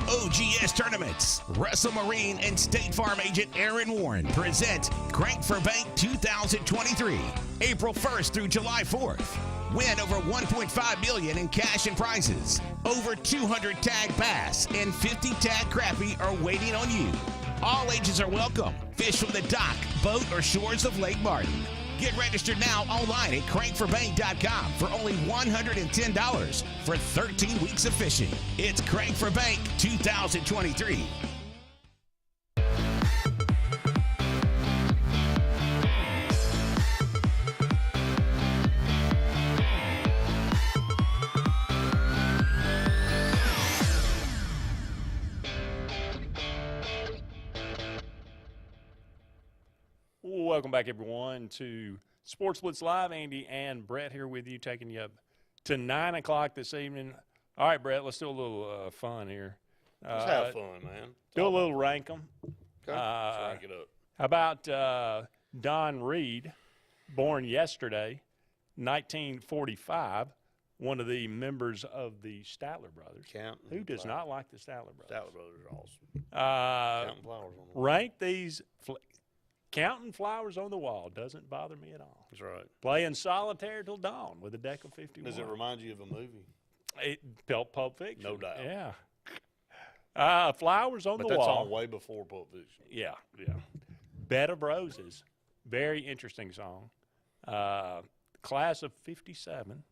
OGS Tournaments. WrestleMarine and State Farm agent Aaron Warren presents Crank for Bank 2023, April 1st through July 4th. Win over $1.5 million in cash and prizes. Over 200 tag bass and 50 tag crappie are waiting on you. All ages are welcome. Fish from the dock, boat, or shores of Lake Martin. Get registered now online at crankforbank.com for only $110 for 13 weeks of fishing. It's Crank for Bank 2023. Welcome back, everyone, to Sports Blitz Live. Andy and Brett here with you, taking you up to 9 o'clock this evening. All right, Brett, let's do a little fun here. Let's have fun, man. Do a little rank them. Okay. Let's rank it up. How about Don Reed, born yesterday, 1945, one of the members of the Statler brothers. Canton Who does Flowers. not like the Statler brothers? Statler brothers are awesome. Canton Flowers on the wall. Rank these. Counting flowers on the wall doesn't bother me at all. That's right. Playing solitaire till dawn with a deck of 51. Does it remind you of a movie? It Pulp Fiction. No doubt. Yeah. Flowers on But the that's wall. on way before Pulp Fiction. Yeah. Bed of Roses. Very interesting song. Class of 57.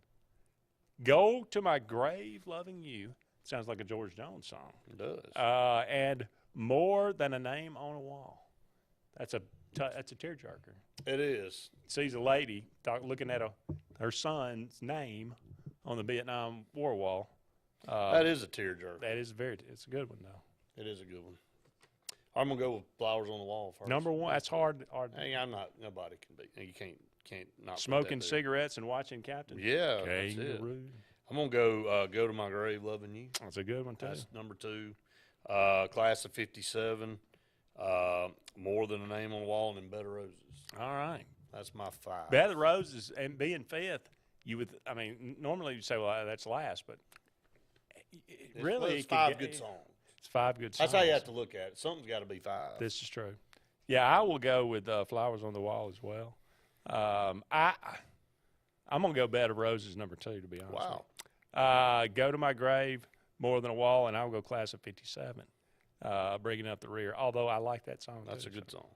Go to My Grave Loving You. Sounds like a George Jones song. It does. And More Than a Name on a Wall. That's a tearjerker. It is. Sees a lady looking at her son's name on the Vietnam War wall. That is a tearjerker. It's a good one, though. It is a good one. I'm going to go with Flowers on the Wall first. Number one, that's hard. Hey, nobody can be. You can't not put Smoking that there. cigarettes and watching Captain. Yeah, that's it. Kangaroo. I'm going to go to My Grave Loving You. That's a good one, too. That's number 2. Class of 57. More Than a Name on the Wall, and then Bed of Roses. All right. That's my 5. Bed of Roses and being 5th, normally you say, well, that's last, but It's 5 good songs. It's 5 good songs. That's how you have to look at it. Something's got to be 5. This is true. Yeah, I will go with Flowers on the Wall as well. I'm going to go Bed of Roses number 2, to be honest. Wow. Go to My Grave, More Than a Wall, and I'll go Class of 57. Bringing up the rear, although I like that song. That's a good song.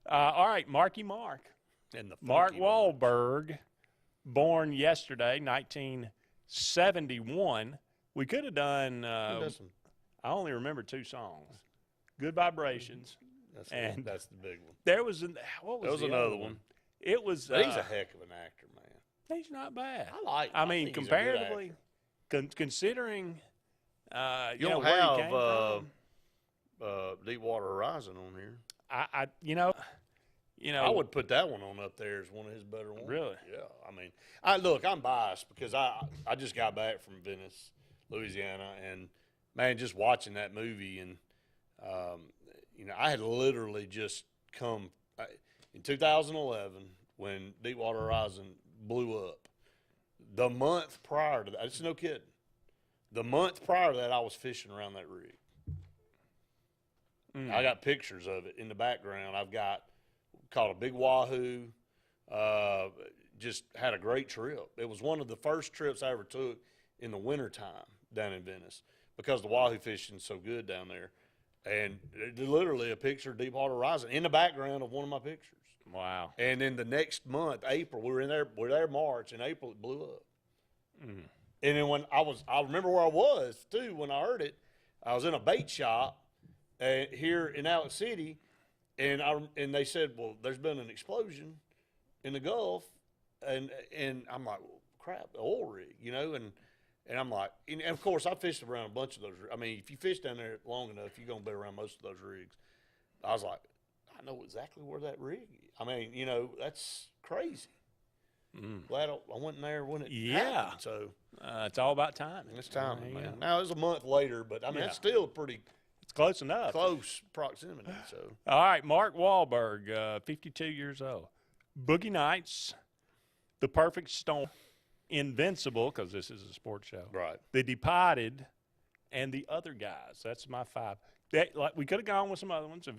All right, Marky Mark. And the Mark Wahlberg, born yesterday, 1971. We could have done, I only remember 2 songs. Good Vibrations. That's the big one. There was, what was There was the another other one. It was. But he's a heck of an actor, man. He's not bad. I think he's a good comparatively, considering, you don't where he have came from. Deepwater Horizon on here. I would put that one on up there as one of his better ones. Really? Yeah. Look, I'm biased because I just got back from Venice, Louisiana, and man, just watching that movie, and I had literally just come in 2011 when Deepwater Horizon blew up. The month prior to that, it's no kidding. The month prior to that, I was fishing around that rig. I got pictures of it in the background. I've caught a big wahoo. Just had a great trip. It was one of the first trips I ever took in the wintertime down in Venice because the wahoo fishing's so good down there. And literally a picture of Deepwater Horizon in the background of one of my pictures. Wow. And then the next month, April, we're there March, in April it blew up. And then when I remember where I was too when I heard it. I was in a bait shop here in Alex City, and they said, well, there's been an explosion in the Gulf, and I'm like, well, crap, the oil rig, and I'm like, and of course I fished around a bunch of those. I mean, if you fish down there long enough, you're gonna be around most of those rigs. I was like, I know exactly where that rig is. I mean, that's crazy. Glad I went in there when it happened. So it's all about timing. It's timing, man. Now it was a month later, but I mean it's still pretty. It's close enough. Close proximity. So all right, Mark Wahlberg, 52 years old. Boogie Nights, The Perfect Storm, Invincible, because this is a sports show. Right. The Departed, and The Other Guys. That's my 5. We could have gone with some other ones.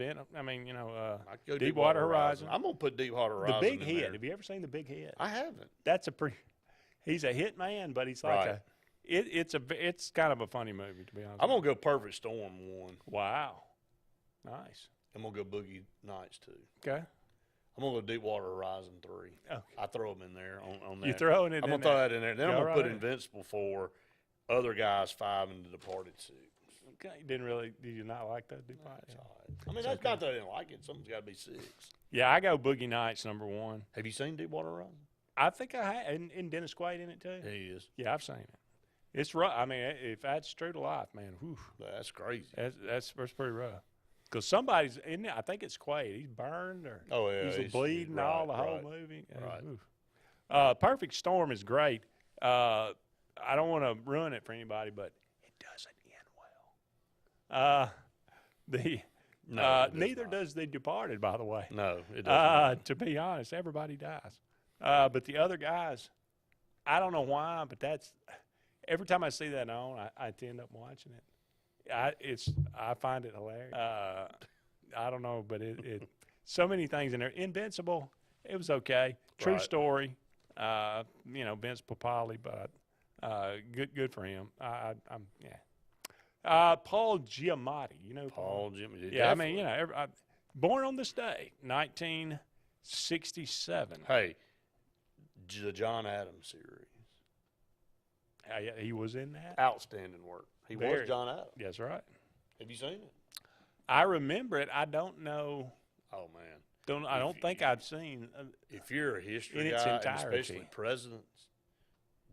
Deepwater Horizon. I'm gonna put Deepwater Horizon. The Big in Hit. there. Have you ever seen The Big Hit? I haven't. That's he's a hit man, but he's like it's kind of a funny movie, to be honest. I'm gonna go Perfect Storm 1. Wow. Nice. I'm gonna go Boogie Nights 2. Okay. I'm gonna go Deepwater Horizon 3. Okay. I throw them in there on that. You're throwing it. I'm gonna throw that in there. Then I'm gonna put Invincible 4, Other Guys 5, and The Departed 6. Okay. Did you not like that Departed? That's all right. I mean, that's not that I didn't like it. Something's got to be 6. Yeah, I go Boogie Nights number 1. Have you seen Deepwater Horizon? I think I have. And Dennis Quaid in it too. He is. Yeah, I've seen it. It's rough. I mean, if that's true to life, man, whew, that's crazy. That's pretty rough. Because somebody's in there. I think it's Quaid. He's burned or he's bleeding all the whole movie. Right. Perfect Storm is great. I don't want to ruin it for anybody, but it doesn't end well. Neither does The Departed, by the way. No, it doesn't. To be honest, everybody dies. But The Other Guys, I don't know why, but every time I see that on, I end up watching it. I find it hilarious. I don't know, but it so many things in there. Invincible, it was okay. True story. Vince Papali, but good for him. Paul Giamatti, Paul Giamatti. Yeah, definitely. Born on this day, 1967. Hey, the John Adams series. He was in that. Outstanding work. He was John Adams. That's right. Have you seen it? I remember it. I don't know. Oh man. I don't think I've seen. If you're a history in its guy, entirety. and especially presidents,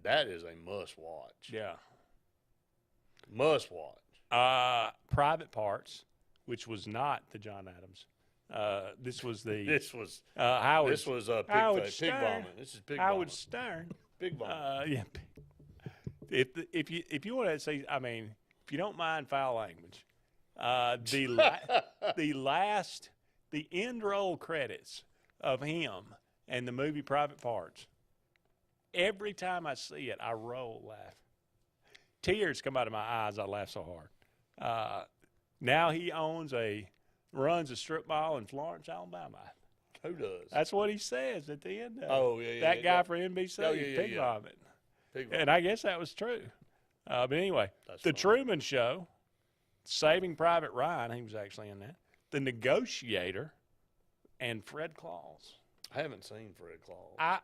that is a must watch. Yeah. Must watch. Private Parts, which was not the John Adams. This was the. This was Howard. This was Pig Vomit. This is Pig Howard Vomit. Stern. Pig Vomit. Yeah. If you want to say, if you don't mind foul language, the end roll credits of him and the movie Private Parts. Every time I see it, I roll laugh. Tears come out of my eyes. I laugh so hard. Now he runs a strip mall in Florence, Alabama. Who does? That's what he says at the end of it. Oh, yeah. That guy for NBC, Pig yeah. Vomit. Pig Vomit. And I guess that was true. But anyway, The Truman Show, Saving Private Ryan, he was actually in that. The Negotiator, and Fred Claus. I haven't seen Fred Claus. I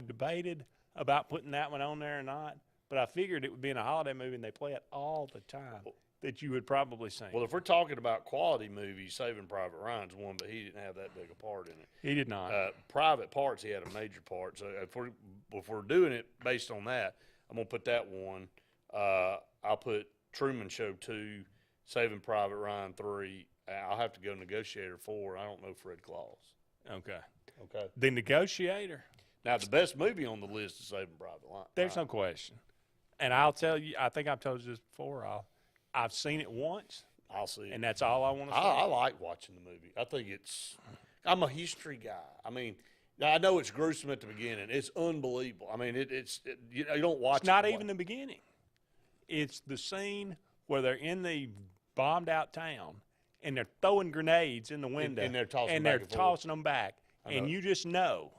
debated about putting that one on there or not, but I figured it would be in a holiday movie, and they play it all the time, that you would probably see. Well, if we're talking about quality movies, Saving Private Ryan's one, but he didn't have that big a part in it. He did not. Private Parts, he had a major part. So if we're doing it based on that, I'm going to put that one. I'll put Truman Show 2, Saving Private Ryan 3. I'll have to go Negotiator 4. I don't know Fred Claus. Okay. Okay. The Negotiator. Now, the best movie on the list is Saving Private Ryan. There's no question. And I'll tell you, I think I've told you this before, I've seen it once. I'll see it. And that's all I want to say. I like watching the movie. I think I'm a history guy. I mean, I know it's gruesome at the beginning. It's unbelievable. I mean, you don't watch it. It's not even the beginning. It's the scene where they're in the bombed out town and they're throwing grenades in the window. And they're tossing them back. And you just know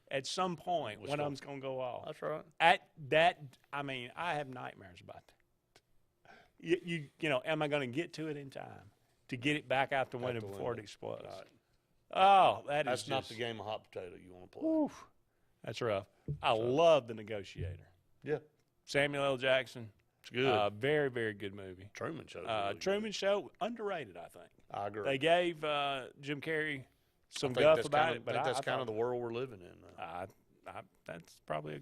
at some point one of them's going to go off. That's right. I have nightmares about that. You know, am I going to get to it in time to get it back out the window before it explodes? Right. Oh, that's not the game of hot potato you want to play. Oof, that's rough. I love The Negotiator. Yeah. Samuel L. Jackson. It's good. Very, very good movie. Truman Show. Truman Show, underrated, I think. I agree. They gave Jim Carrey some guff about it, but I think that's kind of the world we're living in. That's probably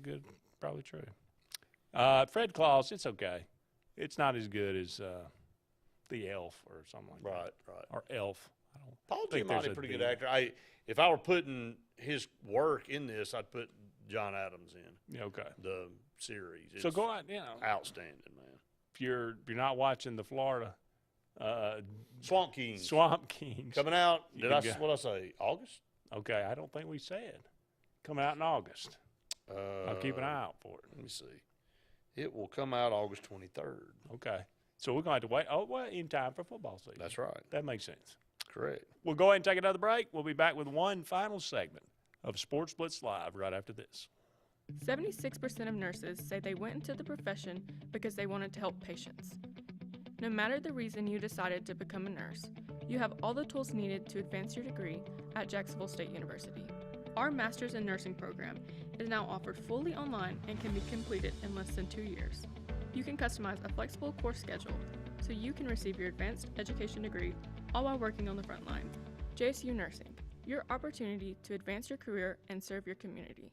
true. Fred Claus, it's okay. It's not as good as The Elf or something like that. Right. Or Elf. Paul Giamatti's a pretty good actor. If I were putting his work in this, I'd put John Adams in. Okay. The series. So go out, outstanding, man. If you're not watching the Florida Swamp Kings. Coming out, what I say, August? Okay, I don't think we said. Coming out in August. I'll keep an eye out for it. Let me see. It will come out August 23rd. Okay. So we're going to have to wait. Oh, well, in time for football season. That's right. That makes sense. Correct. We'll go ahead and take another break. We'll be back with one final segment of Sports Blitz Live right after this. 76% of nurses say they went into the profession because they wanted to help patients. No matter the reason you decided to become a nurse, you have all the tools needed to advance your degree at Jacksonville State University. Our Master's in Nursing program is now offered fully online and can be completed in less than 2 years. You can customize a flexible course schedule so you can receive your advanced education degree all while working on the front line. JSU Nursing, your opportunity to advance your career and serve your community.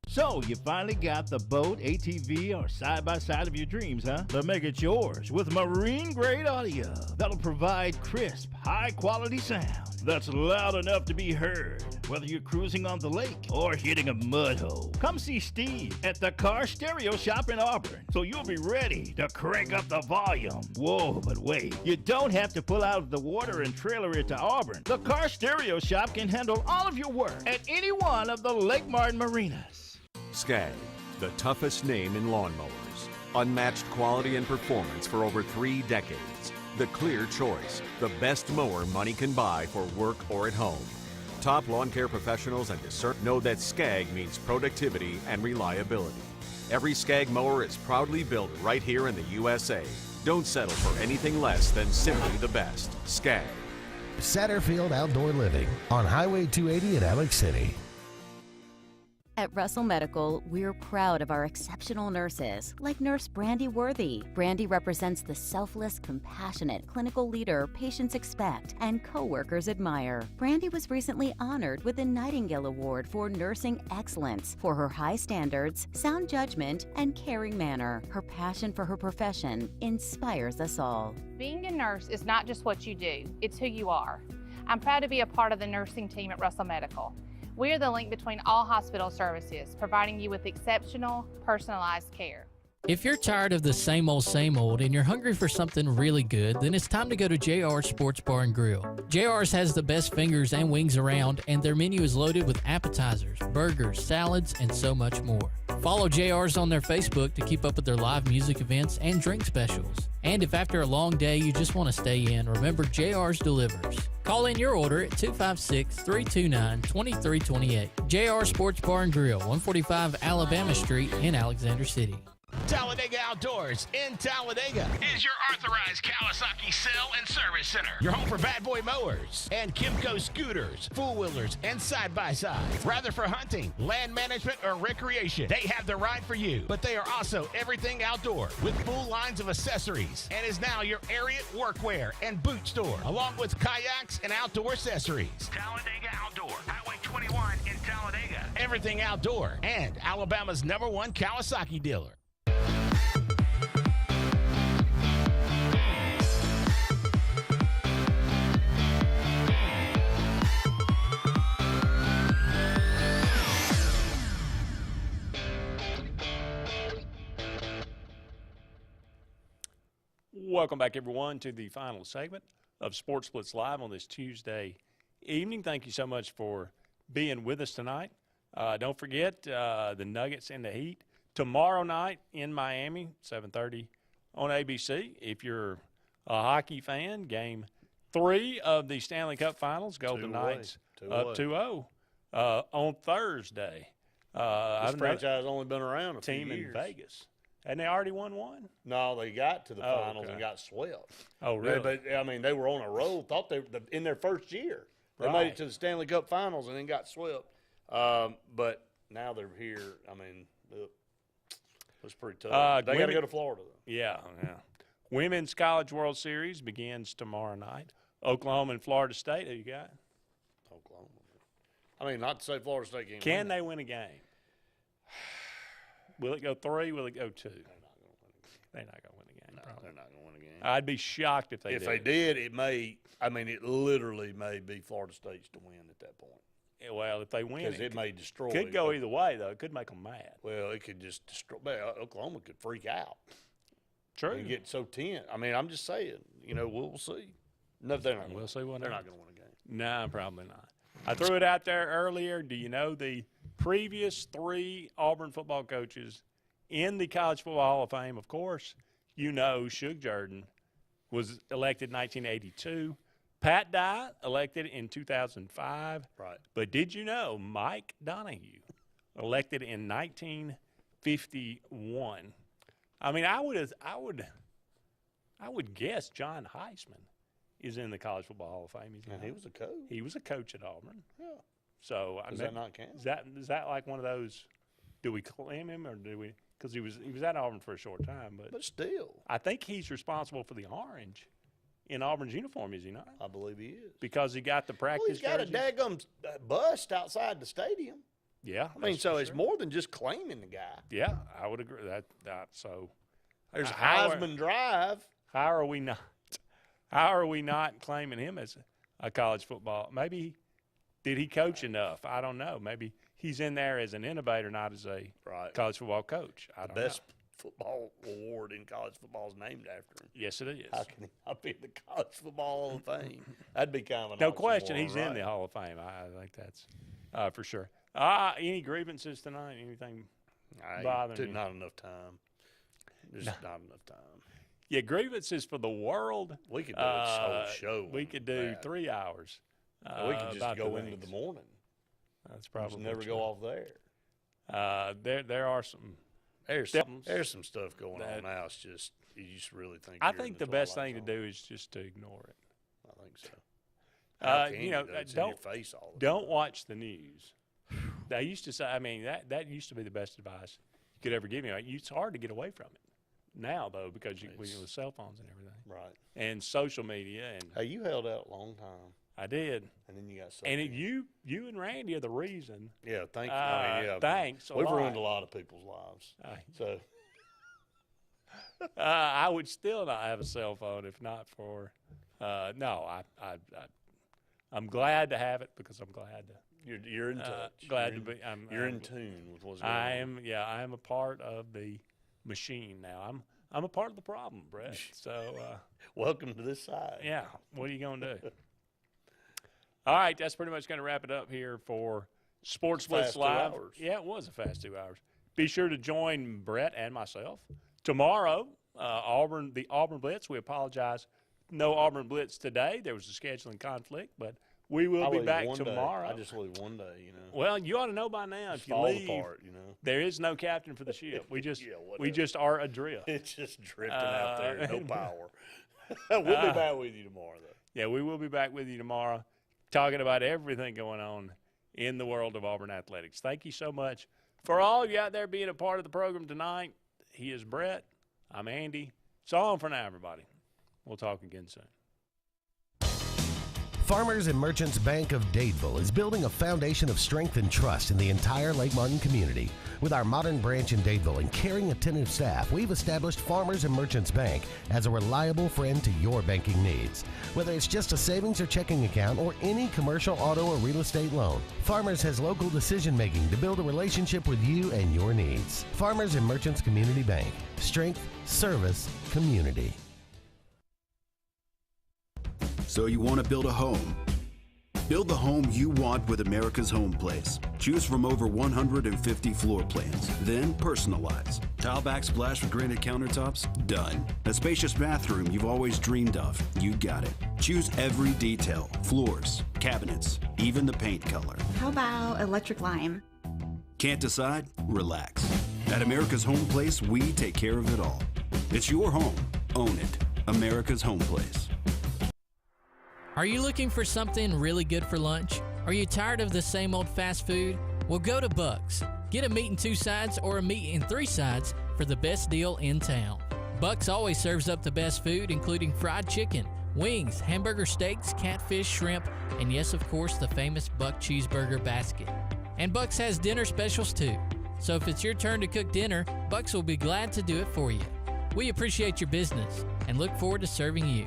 So, you finally got the boat, ATV, or side-by-side of your dreams, huh? But make it yours with marine-grade audio that'll provide crisp, high-quality sound that's loud enough to be heard, whether you're cruising on the lake or hitting a mud hole. Come see Steve at the Car Stereo Shop in Auburn, so you'll be ready to crank up the volume. Whoa, but wait, you don't have to pull out of the water and trailer it to Auburn. The Car Stereo Shop can handle all of your work at any one of the Lake Martin marinas. Skag, the toughest name in lawnmowers. Unmatched quality and performance for over 3 decades. The clear choice. The best mower money can buy for work or at home. Top lawn care professionals and discern know that Skag means productivity and reliability. Every Skag mower is proudly built right here in the USA. Don't settle for anything less than simply the best. Skag. Satterfield Outdoor Living on Highway 280 in Alex City. At Russell Medical, we're proud of our exceptional nurses, like Nurse Brandy Worthy. Brandy represents the selfless, compassionate clinical leader patients expect and coworkers admire. Brandy was recently honored with the Nightingale Award for Nursing Excellence for her high standards, sound judgment, and caring manner. Her passion for her profession inspires us all. Being a nurse is not just what you do, it's who you are. I'm proud to be a part of the nursing team at Russell Medical. We are the link between all hospital services, providing you with exceptional, personalized care. If you're tired of the same old, and you're hungry for something really good, then it's time to go to JR's Sports Bar and Grill. JR's has the best fingers and wings around, and their menu is loaded with appetizers, burgers, salads, and so much more. Follow JR's on their Facebook to keep up with their live music events and drink specials. And if after a long day you just want to stay in, remember JR's delivers. Call in your order at 256-329-2328. JR Sports Bar and Grill, 145 Alabama Street in Alexander City. Talladega Outdoors in Talladega is your authorized Kawasaki sale and service center. Your home for bad boy mowers and Kimco scooters, four-wheelers, and side-by-sides. Rather for hunting, land management, or recreation, they have the ride for you. But they are also everything outdoor with full lines of accessories and is now your Ariat workwear and boot store, along with kayaks and outdoor accessories. Talladega Outdoor, Highway 21 in Talladega. Everything outdoor and Alabama's #1 Kawasaki dealer. Welcome back, everyone, to the final segment of Sports Blitz Live on this Tuesday evening. Thank you so much for being with us tonight. Don't forget the Nuggets and the Heat tomorrow night in Miami, 7:30 on ABC. If you're a hockey fan, Game 3 of the Stanley Cup Finals, Golden Knights up 2-0 on Thursday. This franchise has only been around a few team years. in Vegas. And they already won one? No, they got to the finals and got swept. Oh, really? But I mean, they were on a roll. Thought they in their first year. They made it to the Stanley Cup Finals and then got swept. But now they're here. I mean, it was pretty tough. They got to go to Florida, though. Yeah. Women's College World Series begins tomorrow night. Oklahoma and Florida State. Who you got? Oklahoma. I mean, not to say Florida State can't Can they win a game? Will it go 3? Will it go 2? They're not going to win a game. No, they're not going to win a game. I'd be shocked if they did. If they did, it may – I mean, it literally may be Florida State's to win at that point. Yeah, well, if they win, because it may destroy. Could go either way, though. It could make them mad. Well, it could just destroy. Oklahoma could freak out. True. And get so tense. I mean, I'm just saying. You know, we'll see. No, they're not. We'll see what they're happens. not going to win a game. No, probably not. I threw it out there earlier. Do you know the previous 3 Auburn football coaches in the College Football Hall of Fame? Of course, you know Shug Jordan was elected in 1982. Pat Dye elected in 2005. Right. But did you know Mike Donahue elected in 1951? I mean, I would guess John Heisman is in the College Football Hall of Fame. And he was a coach. He was a coach at Auburn. Yeah. So Does that not count? Is that like one of those? Do we claim him or do we? Because he was at Auburn for a short time, but still, I think he's responsible for the orange in Auburn's uniform, is he not? I believe he is. Because he got the practice. Well, he's got jerseys. a daggum bust outside the stadium. Yeah, I mean, so it's more than just claiming the guy. Yeah, I would agree that. So there's Heisman Drive. How are we not claiming him as a college football? Maybe did he coach enough? I don't know. Maybe he's in there as an innovator, not as a college football coach. I don't know. Best football award in college football is named after him. Yes, it is. How can he not be in the College Football Hall of Fame? That'd be kind of an no oxymoron, question. He's right? in the Hall of Fame. I think that's for sure. Any grievances tonight? Anything bothering you? Not enough time. There's not enough time. Yeah, grievances for the world. We could do a whole show. We could do 3 hours. We could just go into the morning. That's probably just never go off there. There are some. There's some stuff going on now. It's just you just really think. I think the best thing to do is just to ignore it. I think so. It's in your face all the don't watch the news. They used to say. I mean, that used to be the best advice you could ever give me. It's hard to get away from it now, though, because with cell phones and everything, right? And social media and. Hey, you held out a long time. I did. And then you got sucked and in. you and Randy are the reason. Yeah, thank you. Thanks. We've ruined a lot of people's lives. So I would still not have a cell phone if not for. I'm glad to have it because I'm glad to. You're in touch. Glad to be. You're in tune with what's going on. I am. Yeah, I am a part of the machine now. I'm a part of the problem, Brett. So welcome to this side. Yeah. What are you gonna do? All right, that's pretty much going to wrap it up here for Sports Blitz Live. 2 hours. Yeah, it was a fast 2 hours. Be sure to join Brett and myself tomorrow. The Auburn Blitz. We apologize. No Auburn Blitz today. There was a scheduling conflict, but we will be back tomorrow. I just leave one day, you know. Well, you ought to know by now if you leave. Apart, you know. There is no captain for the ship. We just we just are adrift. It's just drifting out there. No power. We'll be back with you tomorrow, though. Yeah, we will be back with you tomorrow, talking about everything going on in the world of Auburn athletics. Thank you so much for all of you out there being a part of the program tonight. He is Brett. I'm Andy. It's all for now, everybody. We'll talk again soon. Farmers and Merchants Bank of Dadeville is building a foundation of strength and trust in the entire Lake Martin community. With our modern branch in Dadeville and caring, attentive staff, we've established Farmers and Merchants Bank as a reliable friend to your banking needs. Whether it's just a savings or checking account or any commercial, auto, or real estate loan, Farmers has local decision-making to build a relationship with you and your needs. Farmers and Merchants Community Bank. Strength, service, community. So you want to build a home? Build the home you want with America's Home Place. Choose from over 150 floor plans, then personalize. Tile back splash with granite countertops? Done. A spacious bathroom you've always dreamed of? You got it. Choose every detail, floors, cabinets, even the paint color. How about electric lime? Can't decide? Relax. At America's Home Place, we take care of it all. It's your home. Own it. America's Home Place. Are you looking for something really good for lunch? Are you tired of the same old fast food? Well, go to Buck's. Get a meat in 2 sides or a meat in 3 sides for the best deal in town. Buck's always serves up the best food, including fried chicken, wings, hamburger steaks, catfish, shrimp, and yes, of course, the famous Buck Cheeseburger Basket. And Buck's has dinner specials too. So if it's your turn to cook dinner, Buck's will be glad to do it for you. We appreciate your business and look forward to serving you.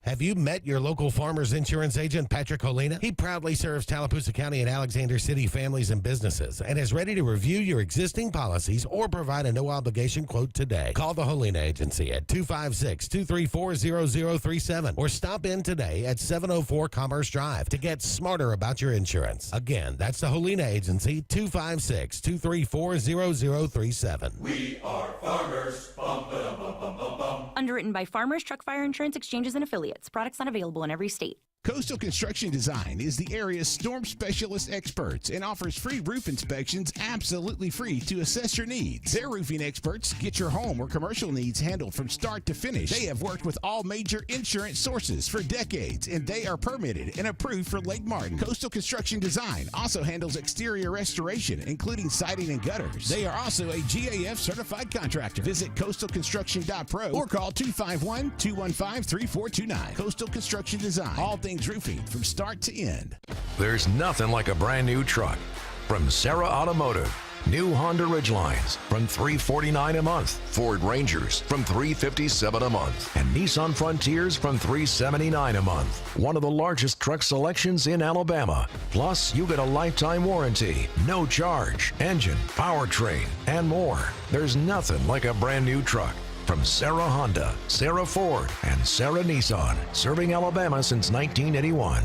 Have you met your local Farmers Insurance agent, Patrick Holina? He proudly serves Tallapoosa County and Alexander City families and businesses and is ready to review your existing policies or provide a no-obligation quote today. Call the Holina Agency at 256-234-0037 or stop in today at 704 Commerce Drive to get smarter about your insurance. Again, that's the Holina Agency, 256-234-0037. We are farmers. Bum, ba, bum, bum, bum, bum. Underwritten by Farmers Truck Fire Insurance Exchanges and Affiliates. Products not available in every state. Coastal Construction Design is the area's storm specialist experts and offers free roof inspections absolutely free to assess your needs. Their roofing experts get your home or commercial needs handled from start to finish. They have worked with all major insurance sources for decades, and they are permitted and approved for Lake Martin. Coastal Construction Design also handles exterior restoration, including siding and gutters. They are also a GAF certified contractor. Visit coastalconstruction.pro or call 251-215-3429. Coastal Construction Design. All things roofing from start to end. There's nothing like a brand new truck. From Sarah Automotive, new Honda Ridgelines from $349 a month, Ford Rangers from $357 a month, and Nissan Frontiers from $379 a month. One of the largest truck selections in Alabama. Plus, you get a lifetime warranty, no charge, engine, powertrain, and more. There's nothing like a brand new truck. From Sarah Honda, Sarah Ford, and Sarah Nissan, serving Alabama since 1981.